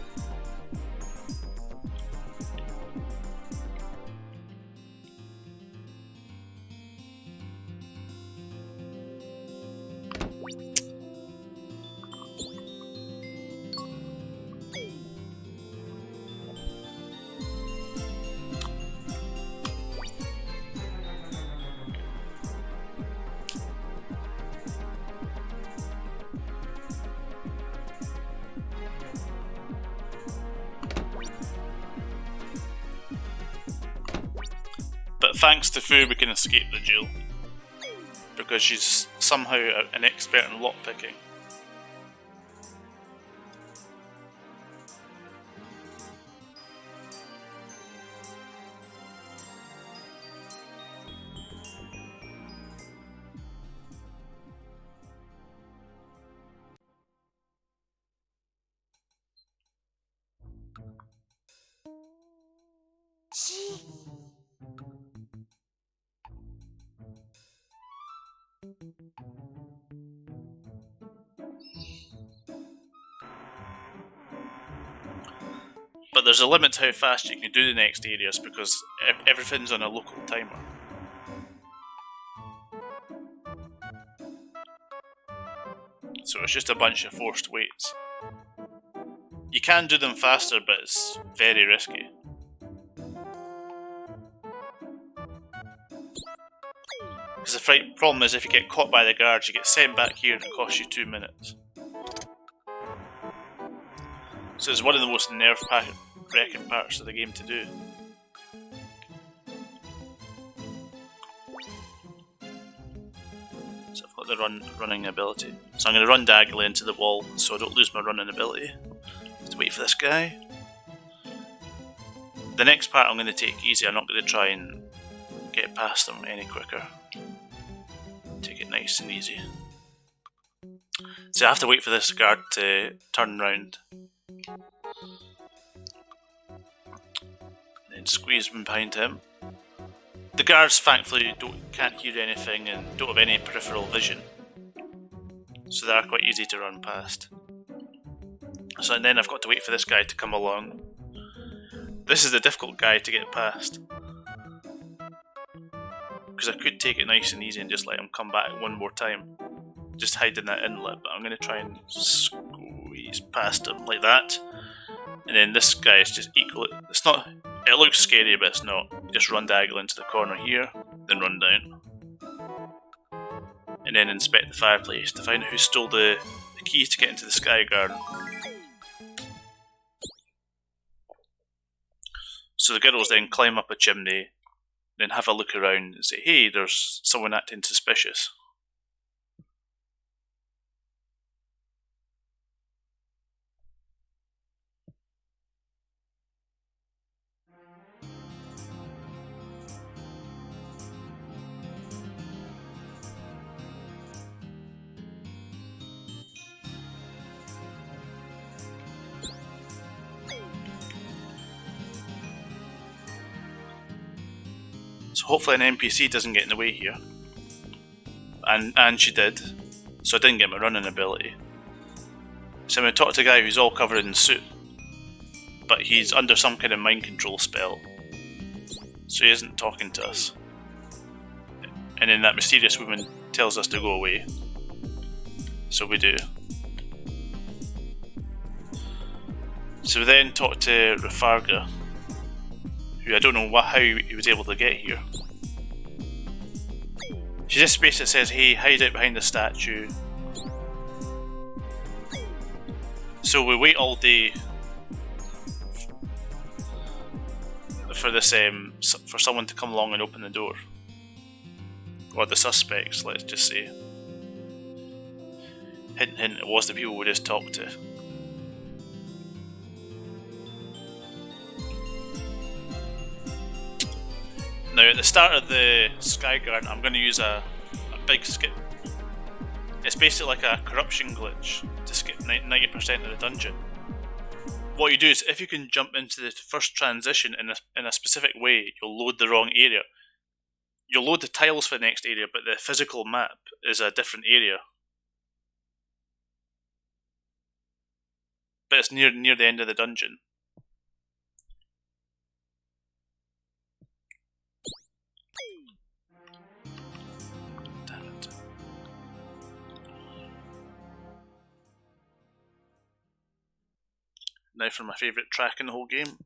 But thanks to Fu we can escape the jail. Because she's somehow an expert in lockpicking. But there's a limit to how fast you can do the next areas because everything's on a local timer. So it's just a bunch of forced waits. You can do them faster, but it's very risky. Because the problem is if you get caught by the guards, you get sent back here and it costs you 2 minutes. So it's one of the most nerve-wracking parts of the game to do. So I've got the running ability. So I'm going to run diagonally into the wall so I don't lose my running ability. Have to wait for this guy. The next part I'm going to take easy. I'm not going to try and get past them any quicker. Take it nice and easy. So I have to wait for this guard to turn round. Then squeeze from behind him. The guards thankfully can't hear anything and don't have any peripheral vision. So they are quite easy to run past. So and then I've got to wait for this guy to come along. This is the difficult guy to get past. Because I could take it nice and easy and just let him come back one more time. Just hide in that inlet, but I'm going to try and squeeze past him like that. And then this guy is just equal. It's not. It looks scary, but it's not. You just run diagonal into the corner here, then run down. And then inspect the fireplace to find out who stole the key to get into the Sky Garden. So the girls then climb up a chimney, then have a look around and say, hey, there's someone acting suspicious. So hopefully an NPC doesn't get in the way here. And she did. So I didn't get my running ability. So I'm going to talk to a guy who's all covered in soot. But he's under some kind of mind control spell. So he isn't talking to us. And then that mysterious woman tells us to go away. So we do. So we then talk to Rafarga, who I don't know how he was able to get here. She just basically says, hey, hide out behind the statue. So we wait all day for this for someone to come along and open the door. Or the suspects, let's just say. Hint hint, it was the people we just talked to. Now at the start of the Sky Garden I'm going to use a big skip. It's basically like a corruption glitch to skip 90% of the dungeon. What you do is if you can jump into the first transition in a specific way, you'll load the wrong area. You'll load the tiles for the next area, but the physical map is a different area. But it's near the end of the dungeon. Damn it. Now for my favourite track in the whole game.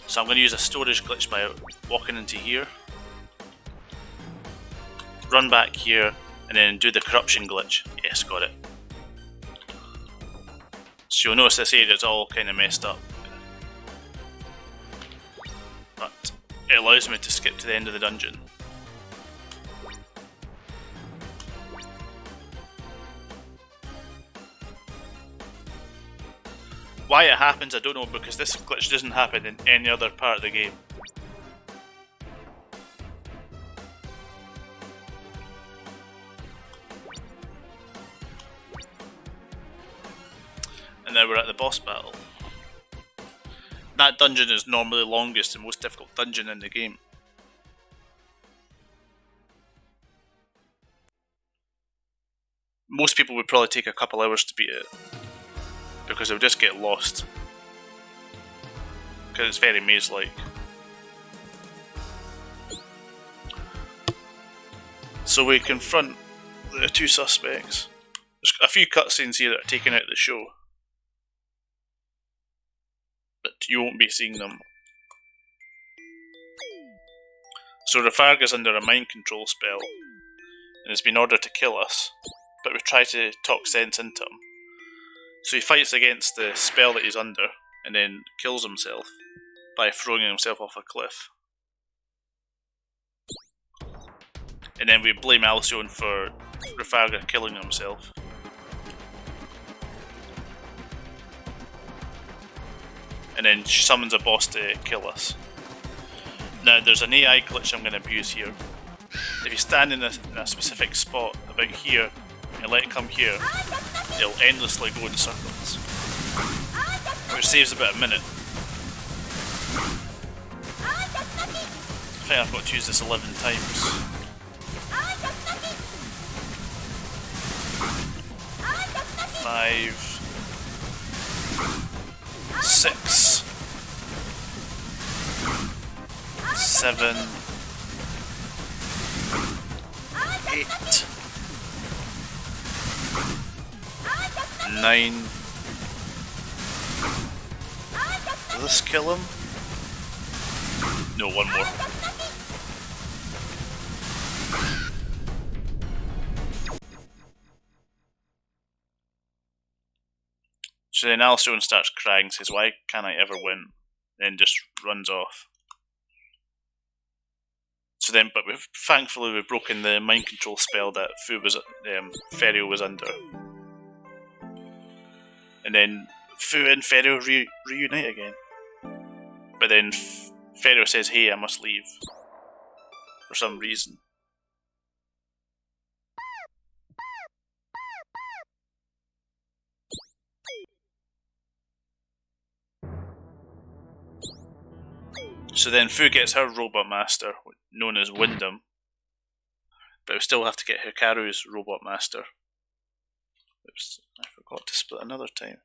So I'm going to use a storage glitch by walking into here, run back here, and then do the corruption glitch. Yes, got it. So you'll notice this area is all kind of messed up. But it allows me to skip to the end of the dungeon. Why it happens, I don't know, because this glitch doesn't happen in any other part of the game. And now we're at the boss battle. That dungeon is normally the longest and most difficult dungeon in the game. Most people would probably take a couple hours to beat it, because they'll just get lost. Because it's very maze-like. So we confront the two suspects. There's a few cutscenes here that are taken out of the show, but you won't be seeing them. So Rafarga's under a mind control spell, and has been ordered to kill us, but we try to talk sense into him. So he fights against the spell that he's under, and then kills himself by throwing himself off a cliff. And then we blame Alcyone for Rafarga killing himself. And then she summons a boss to kill us. Now there's an AI glitch I'm going to abuse here. If you stand in a specific spot about here and let it come here, it'll endlessly go in circles, which saves about a minute. I think I've got to use this 11 times. Five, 6, 7, 8, 9. Will this kill him? No, one more. So then Alcyone starts crying, says, "Why can't I ever win?" Then just runs off. So then, but thankfully we've broken the mind control spell that Ferio was under. And then Fu and Ferio reunite again. But then Ferio says, "Hey, I must leave." For some reason. So then Fu gets her robot master, known as Wyndham, but we still have to get Hikaru's robot master. Oops, I forgot to split another time.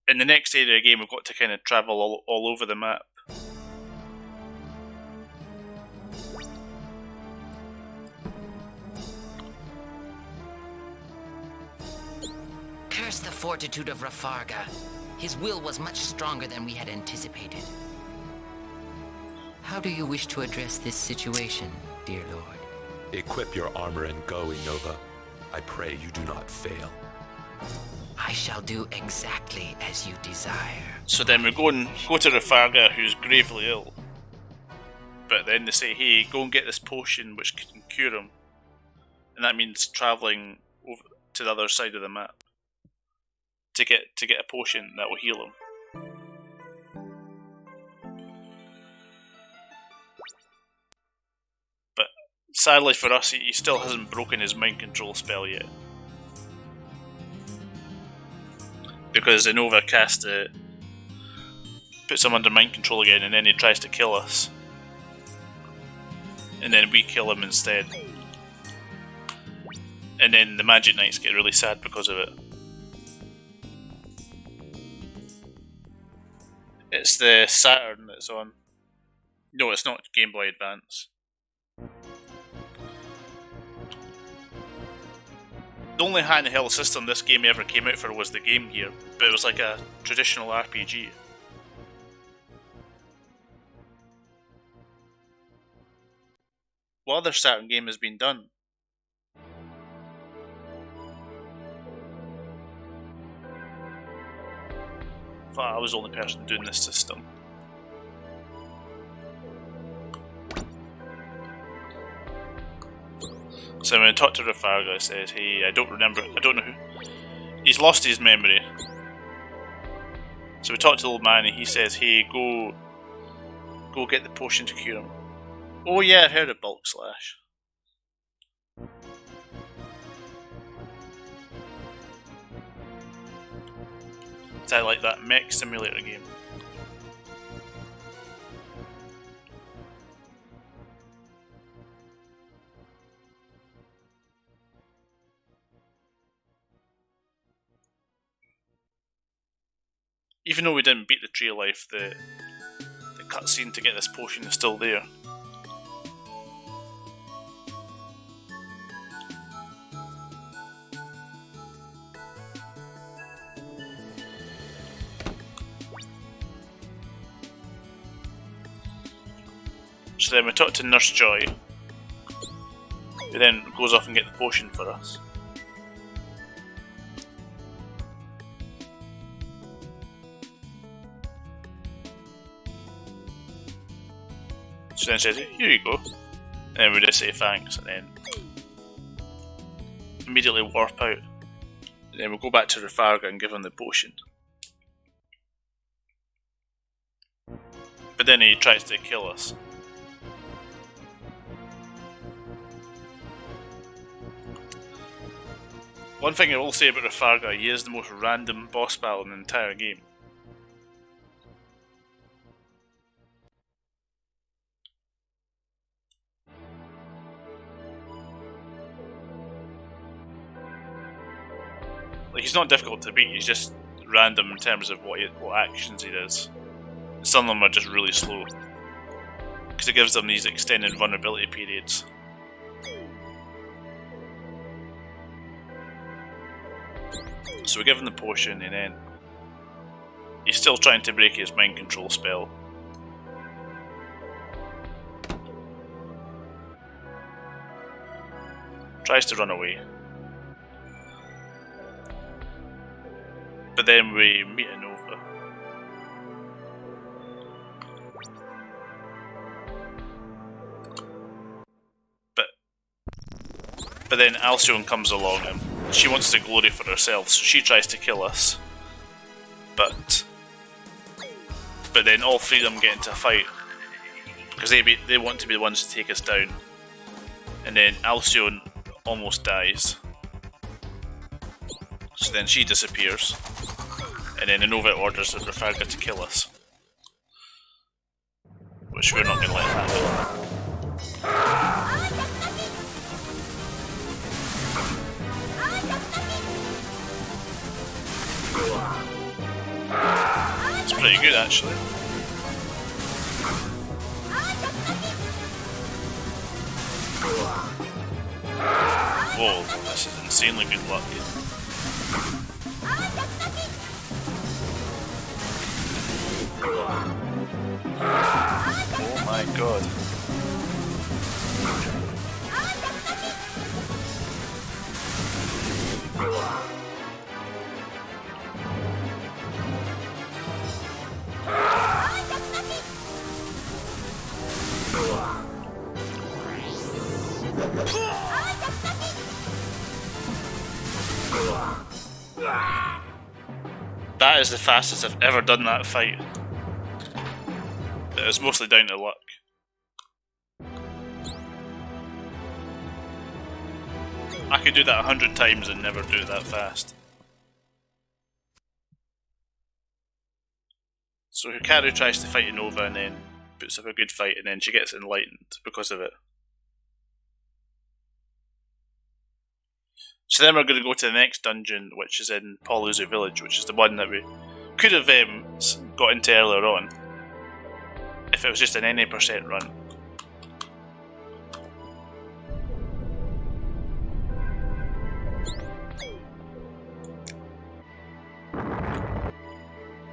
In the next area of the game, we've got to kind of travel all over the map. Curse the fortitude of Rafarga. His will was much stronger than we had anticipated. How do you wish to address this situation, dear Lord? Equip your armor and go, Inova. I pray you do not fail. I shall do exactly as you desire. So then we go to Rafarga, who's gravely ill. But then they say, "Hey, go and get this potion which can cure him." And that means travelling over to the other side of the map to get a potion that will heal him. But sadly for us, he still hasn't broken his mind control spell yet. Because Inova cast it, puts him under mind control again, and then he tries to kill us. And then we kill him instead. And then the Magic Knights get really sad because of it. It's the Saturn that's on. No, it's not Game Boy Advance. The only handheld system this game ever came out for was the Game Gear, but it was like a traditional RPG. What other Saturn game has been done? I thought I was the only person doing this system. So when I talk to Rafarga, he says, "Hey, I don't know who." He's lost his memory. So we talk to the old man and he says, "Hey, go get the potion to cure him." Oh yeah, I heard of Bulk Slash. It's like that mech simulator game. Even though we didn't beat the Tree of Life, the cutscene to get this potion is still there. So then we talk to Nurse Joy, who then goes off and get the potion for us. She then says, "Here you go," and then we just say thanks, and then immediately warp out. And then we'll go back to Rayearth and give him the potion. But then he tries to kill us. One thing I will say about Rayearth, he is the most random boss battle in the entire game. Like, he's not difficult to beat, he's just random in terms of what actions he does. Some of them are just really slow, because it gives them these extended vulnerability periods. So we give him the potion, and then he's still trying to break his mind control spell. Tries to run away. But then we meet a Nova. But then Alcyone comes along and she wants the glory for herself, so she tries to kill us. But then all three of them get into a fight because they want to be the ones to take us down. And then Alcyone almost dies. So then she disappears. And then the Nova orders Rayearth to kill us. Which we're not going to let happen. It's pretty good, actually. Whoa, this is insanely good luck. Oh my god. That is the fastest I've ever done that fight. It was mostly down to luck. I could do that 100 times and never do it that fast. So Hikaru tries to fight Nova and then puts up a good fight, and then she gets enlightened because of it. So then we're going to go to the next dungeon, which is in Polizu village, which is the one that we could have got into earlier on if it was just an any % run.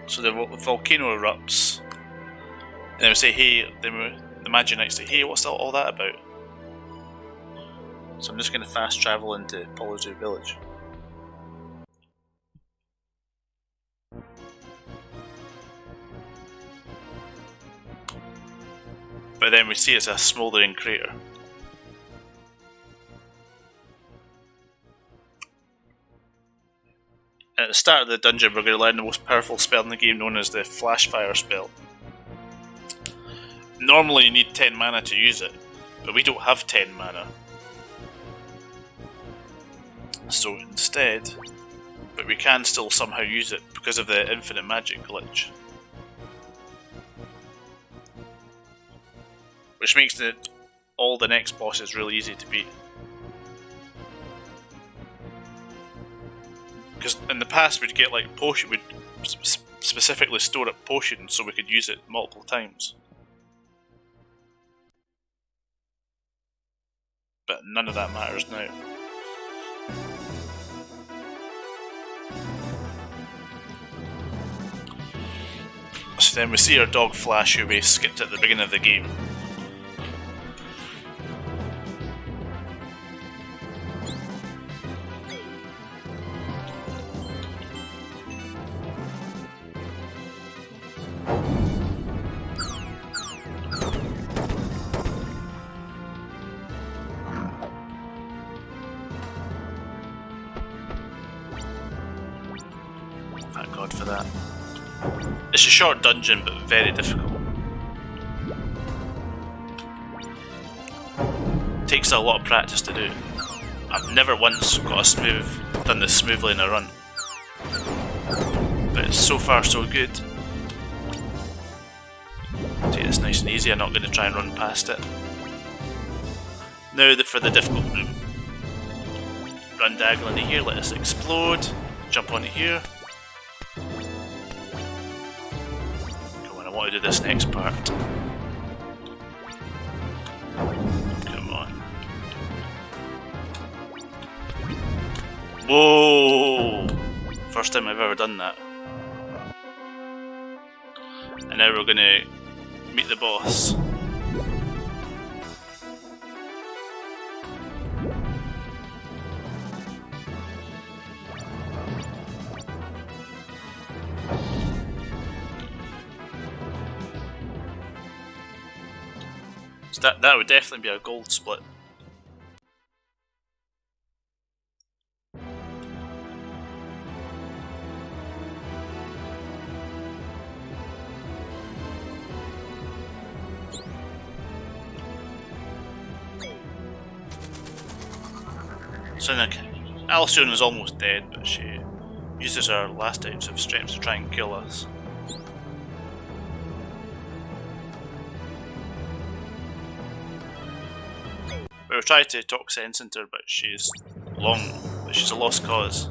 So the volcano erupts, and then we say, "Hey," the Magi Knights say, "Hey, what's all that about?" So I'm just going to fast travel into Polizu village. But then we see it's a smouldering crater. And at the start of the dungeon, we're going to learn the most powerful spell in the game, known as the Flash Fire spell. Normally you need 10 mana to use it, but we don't have 10 mana. So instead, but we can still somehow use it because of the infinite magic glitch. Which makes all the next bosses really easy to beat. Because in the past we'd get like potion, we'd specifically store up potions so we could use it multiple times. But none of that matters now. So then we see our dog Flash, who we skipped at the beginning of the game. Thank God for that. It's a short dungeon, but very difficult. Takes a lot of practice to do. I've never once done this smoothly in a run. But it's so far so good. Take this nice and easy, I'm not going to try and run past it. Now for the difficult room. Run diagonally here, let us explode. Jump onto here. I want to do this next part. Come on. Whoa! First time I've ever done that. And now we're gonna meet the boss. So that would definitely be a gold split. So Alcyone is almost dead, but she uses her last ounce of strength to try and kill us. We were trying to talk sense into her, but she's a lost cause.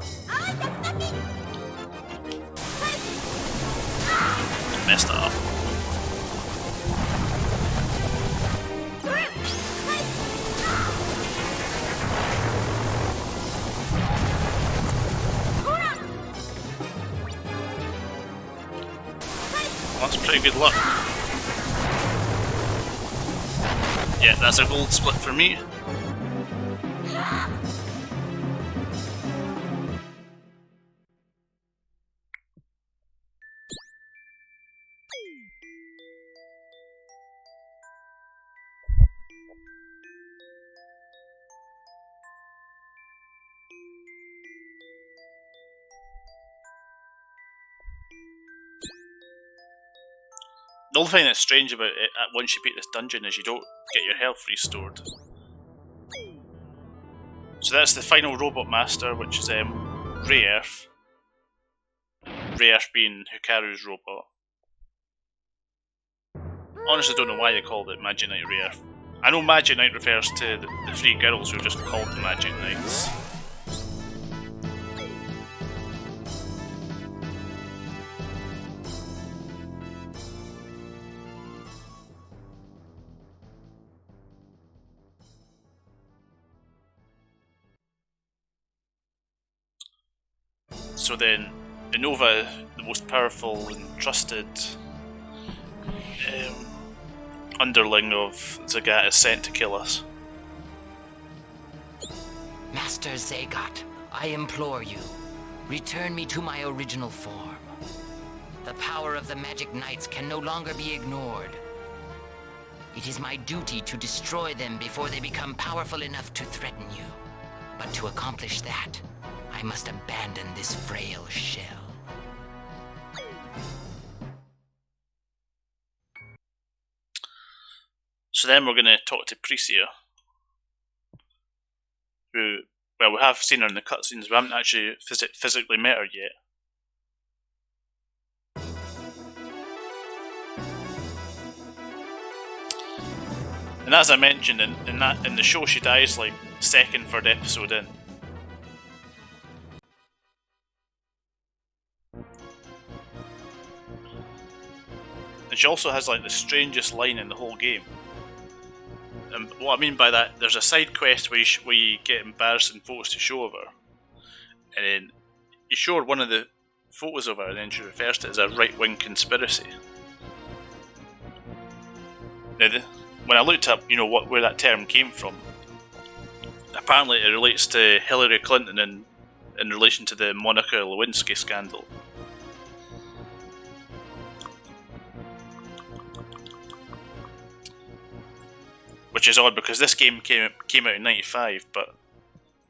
Messed that up. That's pretty good luck. Yeah, that's a gold split for me. The only thing that's strange about it once you beat this dungeon is you don't get your health restored. So that's the final robot master, which is Rayearth. Rayearth being Hikaru's robot. Honestly, don't know why they called it Magic Knight Rayearth. I know Magic Knight refers to the three girls who are just called the Magic Knights. So then, Innova, the most powerful and trusted underling of Zagat, is sent to kill us. Master Zagat, I implore you, return me to my original form. The power of the Magic Knights can no longer be ignored. It is my duty to destroy them before they become powerful enough to threaten you. But to accomplish that, I must abandon this frail shell. So then we're going to talk to Polizu, who Well, we have seen her in the cutscenes, we haven't actually physically met her yet. And as I mentioned, in the show, she dies like second, third episode in. And she also has like the strangest line in the whole game. And what I mean by that, there's a side quest where you get embarrassing photos to show of her, and then you show her one of the photos of her, and then she refers to it as a right-wing conspiracy. Now, when I looked up, where that term came from, apparently it relates to Hillary Clinton in relation to the Monica Lewinsky scandal. Which is odd because this game came out in '95, but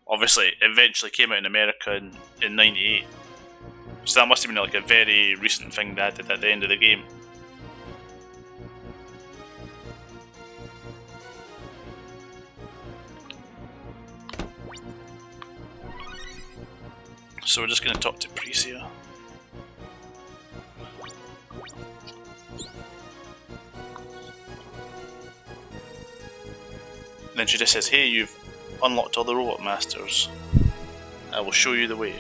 obviously it eventually came out in America in '98. So that must have been like a very recent thing they added at the end of the game. So we're just going to talk to Polizu. Then she just says, "Hey, you've unlocked all the robot masters. I will show you the way."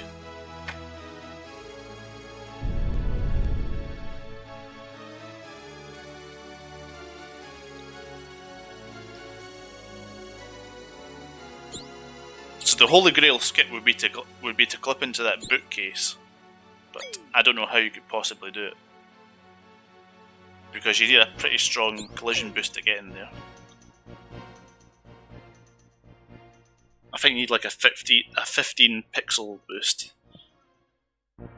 So the Holy Grail skip would be to clip into that bookcase, but I don't know how you could possibly do it, because you need a pretty strong collision boost to get in there. I think you need like a 15 pixel boost,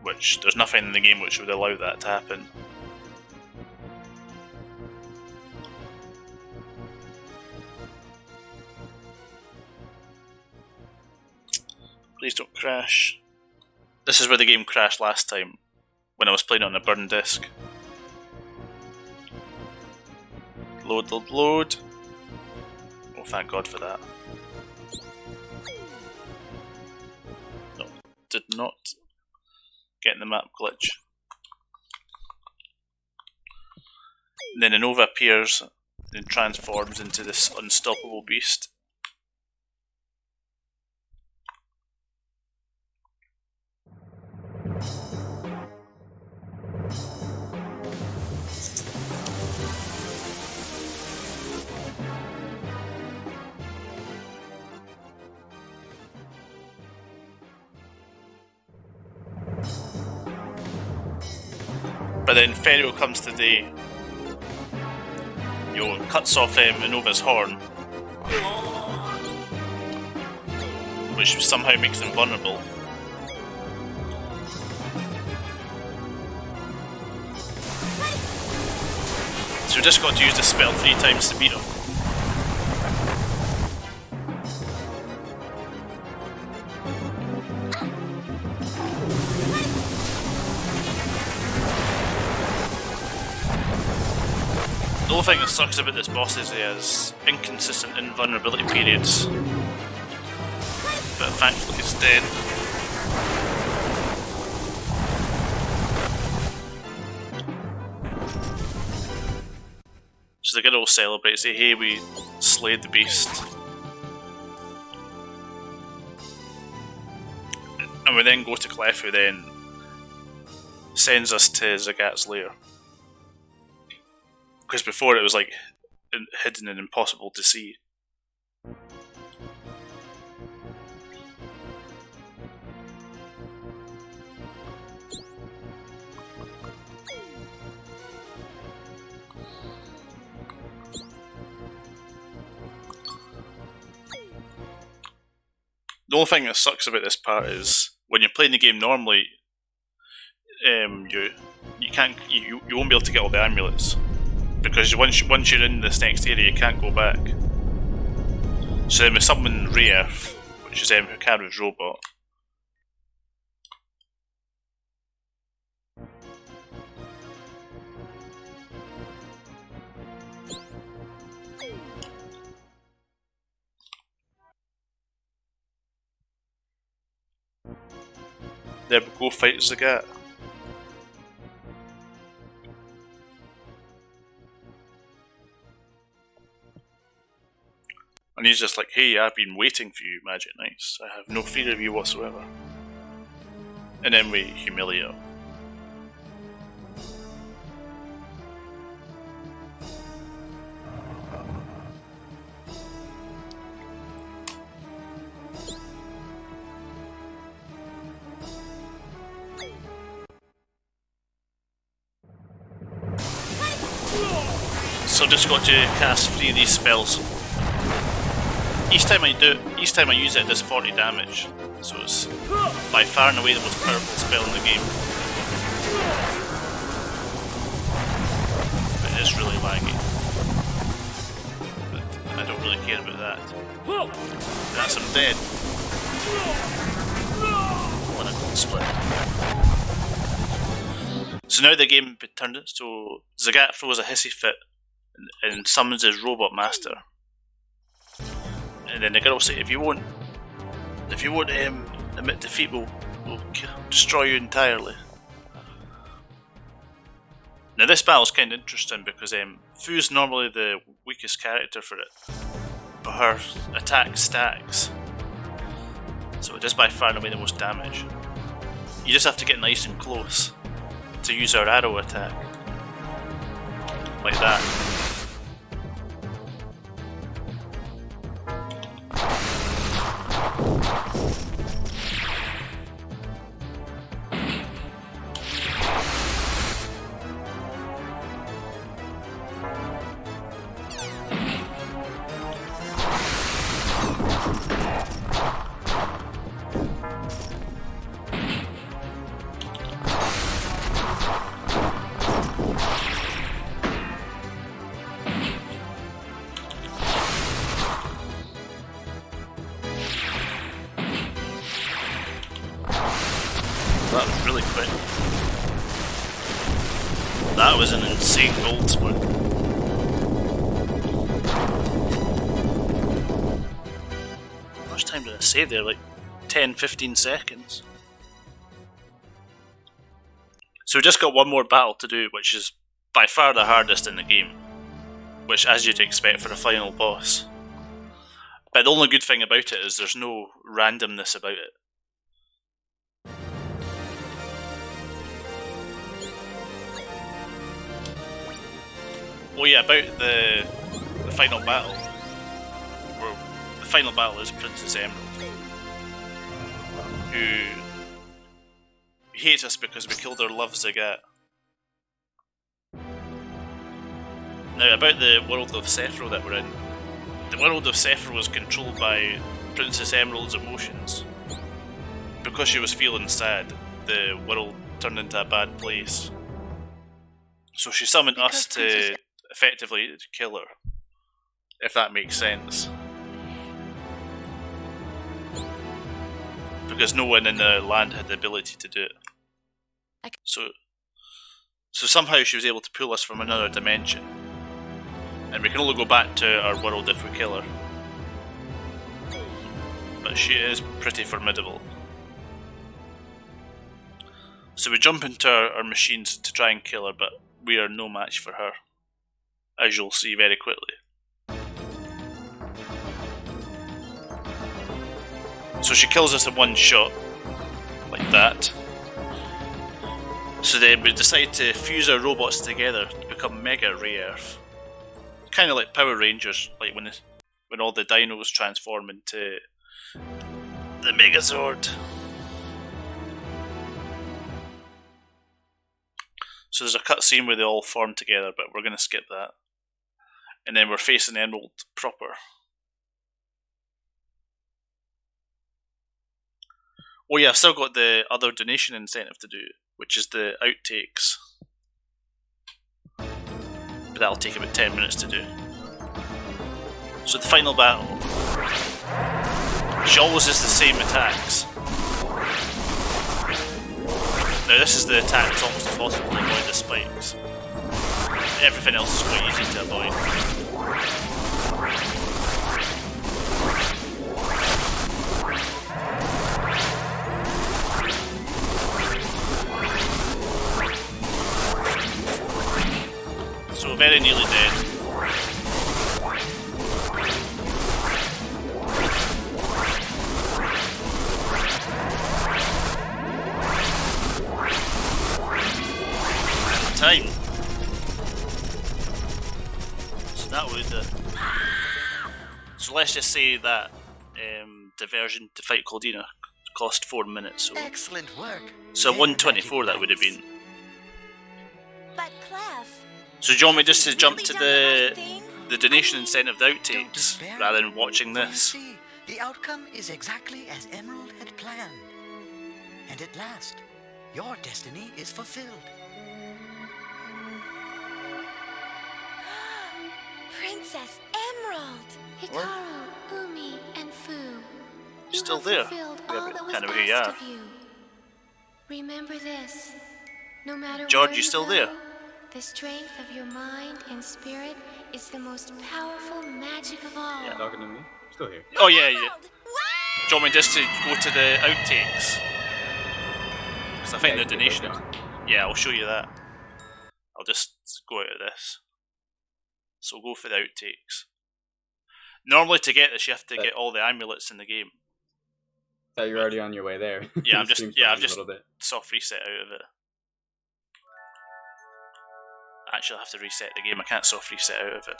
which there's nothing in the game which would allow that to happen. Please don't crash. This is where the game crashed last time, when I was playing on a burned disc. Load, load, load. Oh, thank God for that. No, did not get in the map glitch. And then Innova appears and transforms into this unstoppable beast. But then Ferio comes to the, cuts off Innova's horn, which somehow makes him vulnerable. So we just got to use the spell 3 times to beat him. The only thing that sucks about this boss is he has inconsistent invulnerability periods. But thankfully he's dead. So they get all celebrate, say, "Hey, we slayed the beast." And we then go to Clef, who then sends us to Zagat's lair. Because before it was like hidden and impossible to see. The only thing that sucks about this part is when you're playing the game normally, you won't be able to get all the amulets. Because once you're in this next area, you can't go back. So then we summon Rayearth, which is Hikaru's robot. Then we'll go fight Zagat. And he's just like, hey, I've been waiting for you, Magic Knights. I have no fear of you whatsoever. And then we humiliate him. So just got to cast 3 of these spells. Each time I use it, it does 40 damage. So it's by far and away the most powerful spell in the game. But it is really laggy. But I don't really care about that. That's him dead. When I got split. So now the game turned it so Zagat throws a hissy fit and summons his robot master. And then the girl say, if you won't admit defeat, we'll destroy you entirely. Now this battle's kind of interesting because Fu's normally the weakest character for it, but her attack stacks, so it does by far and away the most damage. You just have to get nice and close to use her arrow attack, like that. That was really quick. That was an insane gold split. How much time did I save there? Like 10-15 seconds. So we just got one more battle to do, which is by far the hardest in the game. Which, as you'd expect for a final boss. But the only good thing about it is there's no randomness about it. Oh yeah, about the final battle. Well, the final battle is Princess Emerald, who hates us because we killed her love Zagat. Now about the world of Sephiroth that we're in. The world of Sephiroth was controlled by Princess Emerald's emotions. Because she was feeling sad, the world turned into a bad place. So she summoned us to effectively kill her, if that makes sense. Because no one in the land had the ability to do it. So somehow she was able to pull us from another dimension. And we can only go back to our world if we kill her. But she is pretty formidable. So we jump into our machines to try and kill her, but we are no match for her, as you'll see very quickly. So she kills us in one shot, like that. So then we decide to fuse our robots together to become Mega Rayearth. Kind of like Power Rangers, like when all the dinos transform into the Megazord. So there's a cutscene where they all form together, but we're going to skip that. And then we're facing Emerald proper. Oh yeah, I've still got the other donation incentive to do, which is the outtakes. But that'll take about 10 minutes to do. So the final battle. She always has the same attacks. Now this is the attack that's almost impossible to avoid the spikes. Everything else is quite easy to avoid. So very nearly dead. Time. So that would. So let's just say that diversion to fight Claudina cost 4 minutes. So, Excellent work. so Very 124 magic that would have knights. been. But Clef, So do you want me just to jump really to done the right thing? the donation instead of the Don't outtakes despair, rather than watching for you this? see, the outcome is exactly as Emerald had planned. And at last, your destiny is fulfilled. Princess Emerald. Hikaru, Umi, and Fu. You Still have there. fulfilled Yeah, all but that was kind of who you asked are. of you. Remember this. No matter George, where you still go, there? the strength of your mind and spirit is the most powerful magic of all. Yeah. Talking to me? Still here. Oh yeah, yeah. Emerald, wow! Do you want me just to go to the outtakes? Because I think Yeah, the you can go donation. down. Yeah, I'll show you that. I'll just go out of this. So we'll go for the outtakes. Normally to get this you have to get all the amulets in the game. Thought you were already on your way there. Yeah, I'm The just stream's yeah, frozen I've just a little bit. soft reset out of it. Actually, I'll have to reset the game. I can't soft reset out of it.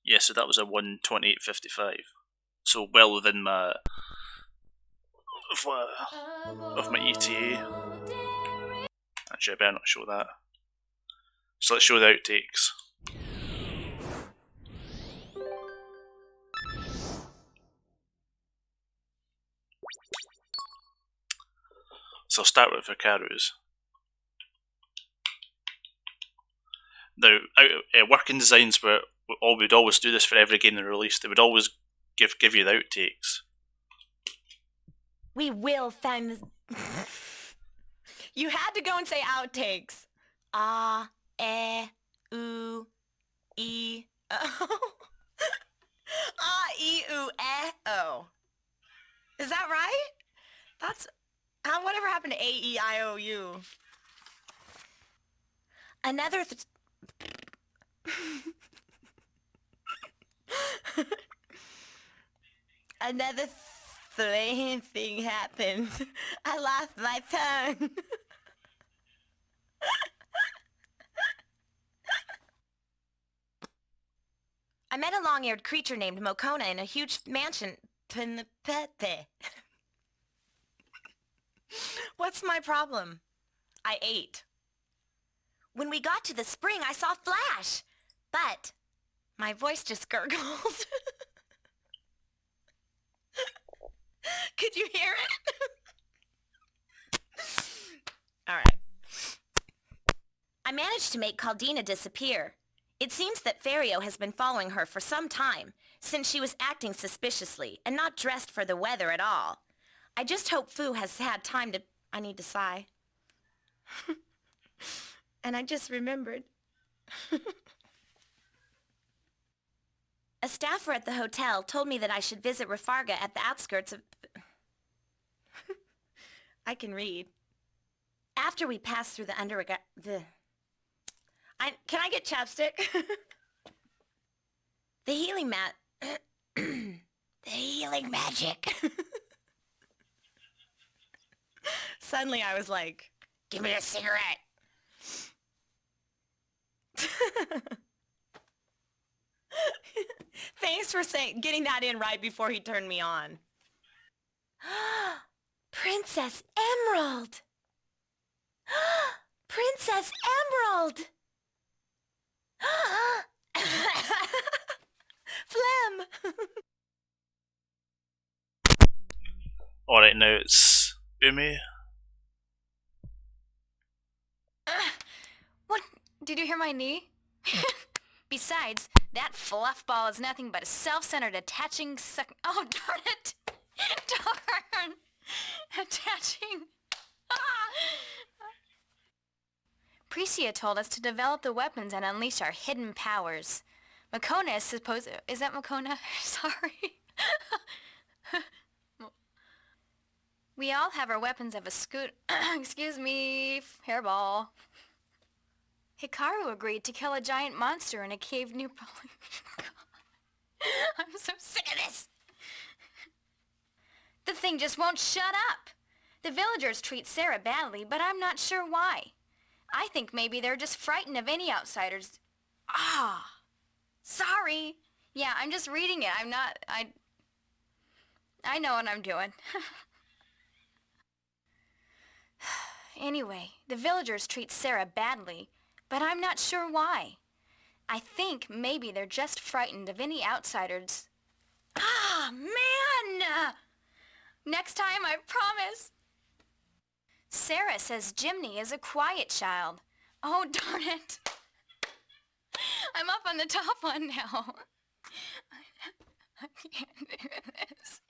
Yeah, so that was a 128.55. So well within my of my ETA. Actually, I better not show that. So let's show the outtakes. So I'll start with Hikaru's. Now, working designs were would always do this for every game they released. They would always give you the outtakes. We will find this. You had to go and say outtakes. Ah, eh, ooh, e, oh. Ah, e, ooh, eh, oh. Is that right? That's... whatever happened to A, E, I, O, U? Another... Another strange thing happened. I lost my tongue. I met a long-eared creature named Mokona in a huge mansion. What's my problem? I ate. When we got to the spring, I saw Flash, but my voice just gurgled. Could you hear it? All right. I managed to make Caldina disappear. It seems that Ferio has been following her for some time, since she was acting suspiciously and not dressed for the weather at all. I just hope Fu has had time to... I need to sigh. And I just remembered. A staffer at the hotel told me that I should visit Rafarga at the outskirts of... I can read. After we pass through the can I get chapstick? The healing the healing magic. Suddenly I was like, give me a cigarette. Thanks for getting that in right before he turned me on. Princess Emerald! Princess Emerald! Phlegm! Alright, now it's Umi. What? Did you hear my knee? Besides, that fluffball is nothing but a self-centered attaching Oh, darn it! Darn! Attaching... Precia told us to develop the weapons and unleash our hidden powers. Makona is supposed... Is that Makona? Sorry. We all have our weapons of a scoot. Excuse me, hairball. Hikaru agreed to kill a giant monster in a cave near Polizu. I'm so sick of this! The thing just won't shut up. The villagers treat Sarah badly, but I'm not sure why. I think maybe they're just frightened of any outsiders. Sorry. Yeah, I'm just reading it. I know what I'm doing. Anyway, the villagers treat Sarah badly, but I'm not sure why. I think maybe they're just frightened of any outsiders. Man! Next time, I promise. Sarah says Jimny is a quiet child. Oh, darn it. I'm up on the top one now. I can't do this.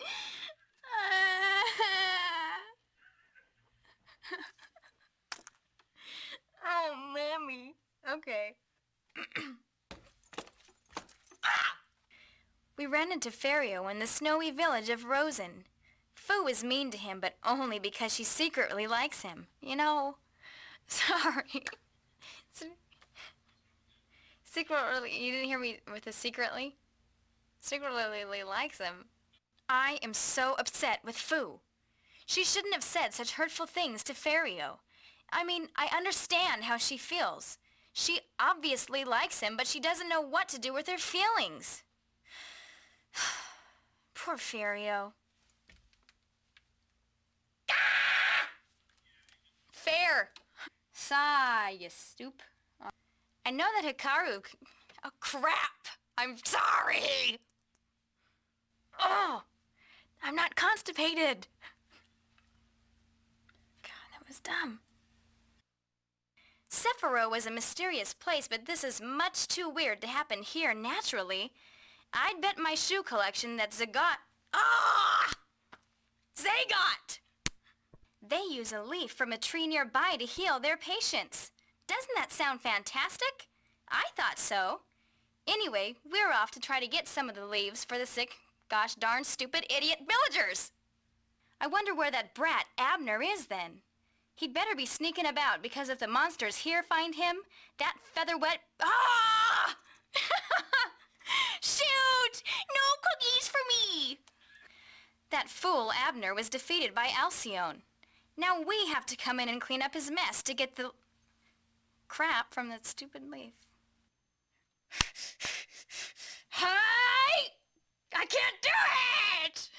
Oh, mammy. Okay. We ran into Fario in the snowy village of Rosen. Fu is mean to him, but only because she secretly likes him. You know? Sorry. Secretly, you didn't hear me with the secretly? Secretly likes him. I am so upset with Fu. She shouldn't have said such hurtful things to Fario. I mean, I understand how she feels. She obviously likes him, but she doesn't know what to do with her feelings. Poor Fario. Fair. Sigh, you stoop. I know that Hikaru... Oh, crap! I'm sorry! Oh! I'm not constipated! God, that was dumb. Sephiroth was a mysterious place, but this is much too weird to happen here naturally. I'd bet my shoe collection that Zagot... Zagot! They use a leaf from a tree nearby to heal their patients. Doesn't that sound fantastic? I thought so. Anyway, we're off to try to get some of the leaves for the sick, gosh darn stupid idiot villagers. I wonder where that brat Abner is then. He'd better be sneaking about, because if the monsters here find him, that feather-wet... Shoot! No cookies for me! That fool Abner was defeated by Alcyone. Now we have to come in and clean up his mess to get the crap from that stupid leaf. Hi! I can't do it!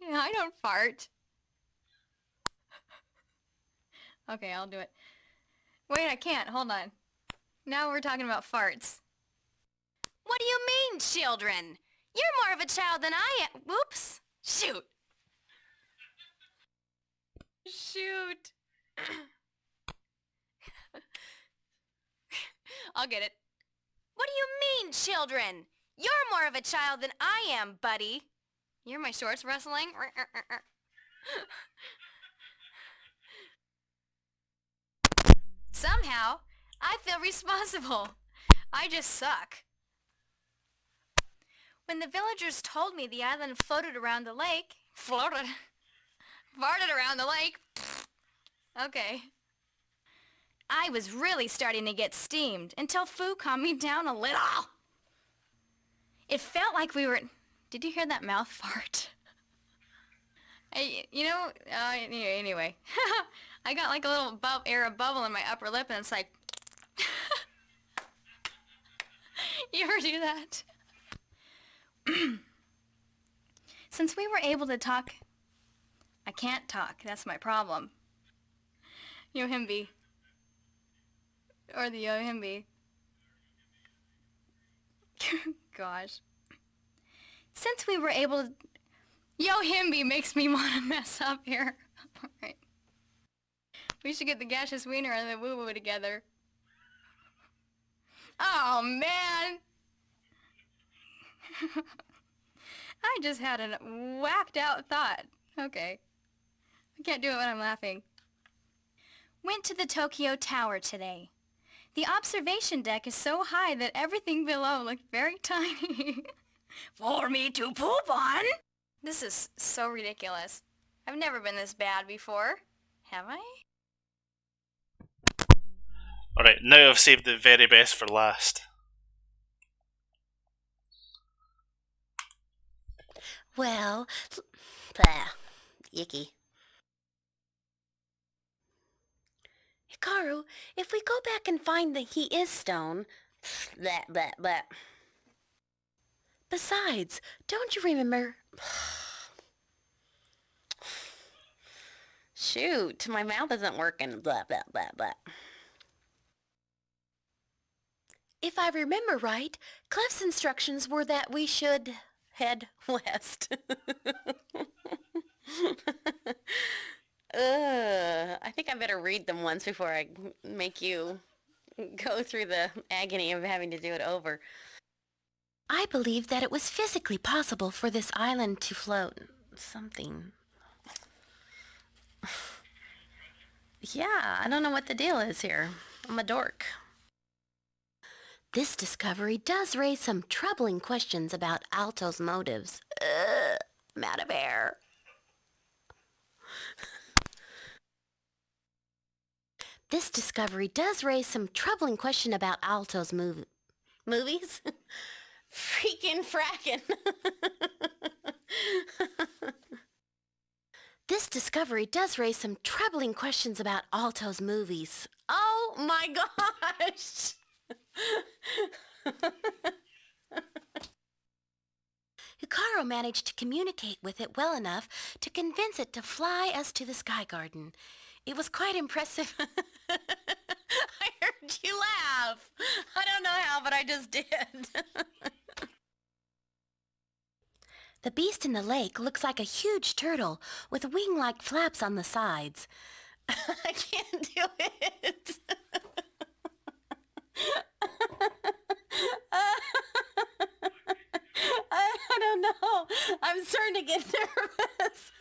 Yeah, I don't fart. Okay, I'll do it. Wait, I can't. Hold on. Now we're talking about farts. What do you mean, children? You're more of a child than I am. Whoops. Shoot. Shoot. I'll get it. What do you mean, children? You're more of a child than I am, buddy. You're my shorts rustling. Somehow, I feel responsible. I just suck. When the villagers told me the island floated around the lake... Farted around the lake. Okay. I was really starting to get steamed until Fu calmed me down a little. It felt like we were... Did you hear that mouth fart? Anyway. I got like a little air of bubble in my upper lip and it's like... You ever do that? Since we were able to talk... I can't talk, that's my problem. Yohimbi. Or the Yohimbi. Gosh. Since we were able to... Yohimbi makes me want to mess up here. Alright. We should get the gaseous wiener and the woo-woo together. Oh, man! I just had a whacked out thought. Okay. I can't do it when I'm laughing. Went to the Tokyo Tower today. The observation deck is so high that everything below looked very tiny. For me to poop on? This is so ridiculous. I've never been this bad before. Have I? Alright, now I've saved the very best for last. Well, blah, icky. Hikaru, if we go back and find that he is stone, blah, blah, blah. Besides, don't you remember... Shoot, my mouth isn't working, blah, blah, blah, blah. If I remember right, Clef's instructions were that we should head west. I think I better read them once before I make you go through the agony of having to do it over. I believe that it was physically possible for this island to float. Something. Yeah, I don't know what the deal is here. I'm a dork. This discovery does raise some troubling questions about Alto's motives. I'm out of air. This discovery does raise some troubling question about Alto's movies? Freaking frackin'. This discovery does raise some troubling questions about Alto's movies. Oh my gosh! Hikaru managed to communicate with it well enough to convince it to fly us to the Sky Garden. It was quite impressive. I heard you laugh. I don't know how, but I just did. The beast in the lake looks like a huge turtle with wing-like flaps on the sides. I can't do it. I don't know. I'm starting to get nervous.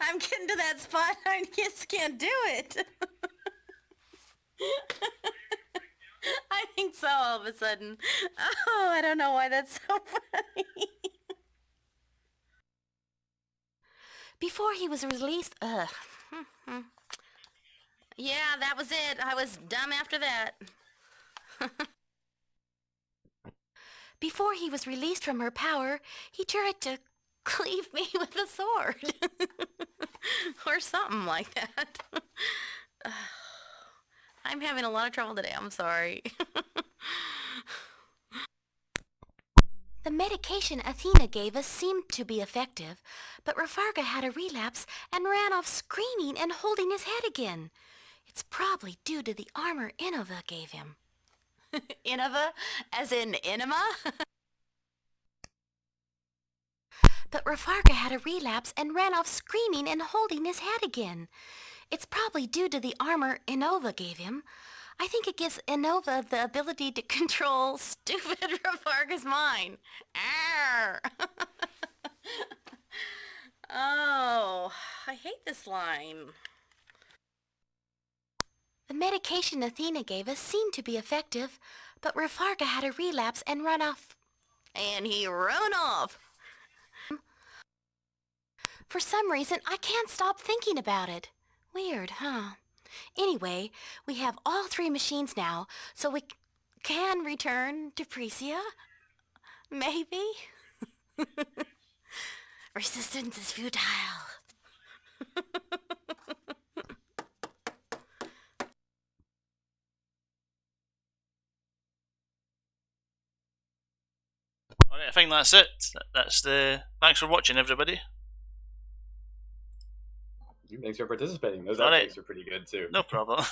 I'm getting to that spot. I just can't do it. I think so all of a sudden. Oh, I don't know why that's so funny. Before he was released... Yeah, that was it. I was dumb after that. Before he was released from her power, he tried to cleave me with a sword. Or something like that. I'm having a lot of trouble today. I'm sorry. The medication Athena gave us seemed to be effective, but Rafarga had a relapse and ran off screaming and holding his head again. It's probably due to the armor Innova gave him. Innova? As in enema? But Rafarga had a relapse and ran off screaming and holding his head again. It's probably due to the armor Innova gave him. I think it gives Innova the ability to control stupid Rafarga's mind. Arr! Oh, I hate this line. The medication Athena gave us seemed to be effective, but Rafarga had a relapse and run off. And he ran off. For some reason, I can't stop thinking about it. Weird, huh? Anyway, we have all three machines now, so we can return to Precia? Maybe? Resistance is futile. Alright, I think that's it. Thanks for watching, everybody. Thanks for participating. Those All right. outtakes are pretty good too. No problem.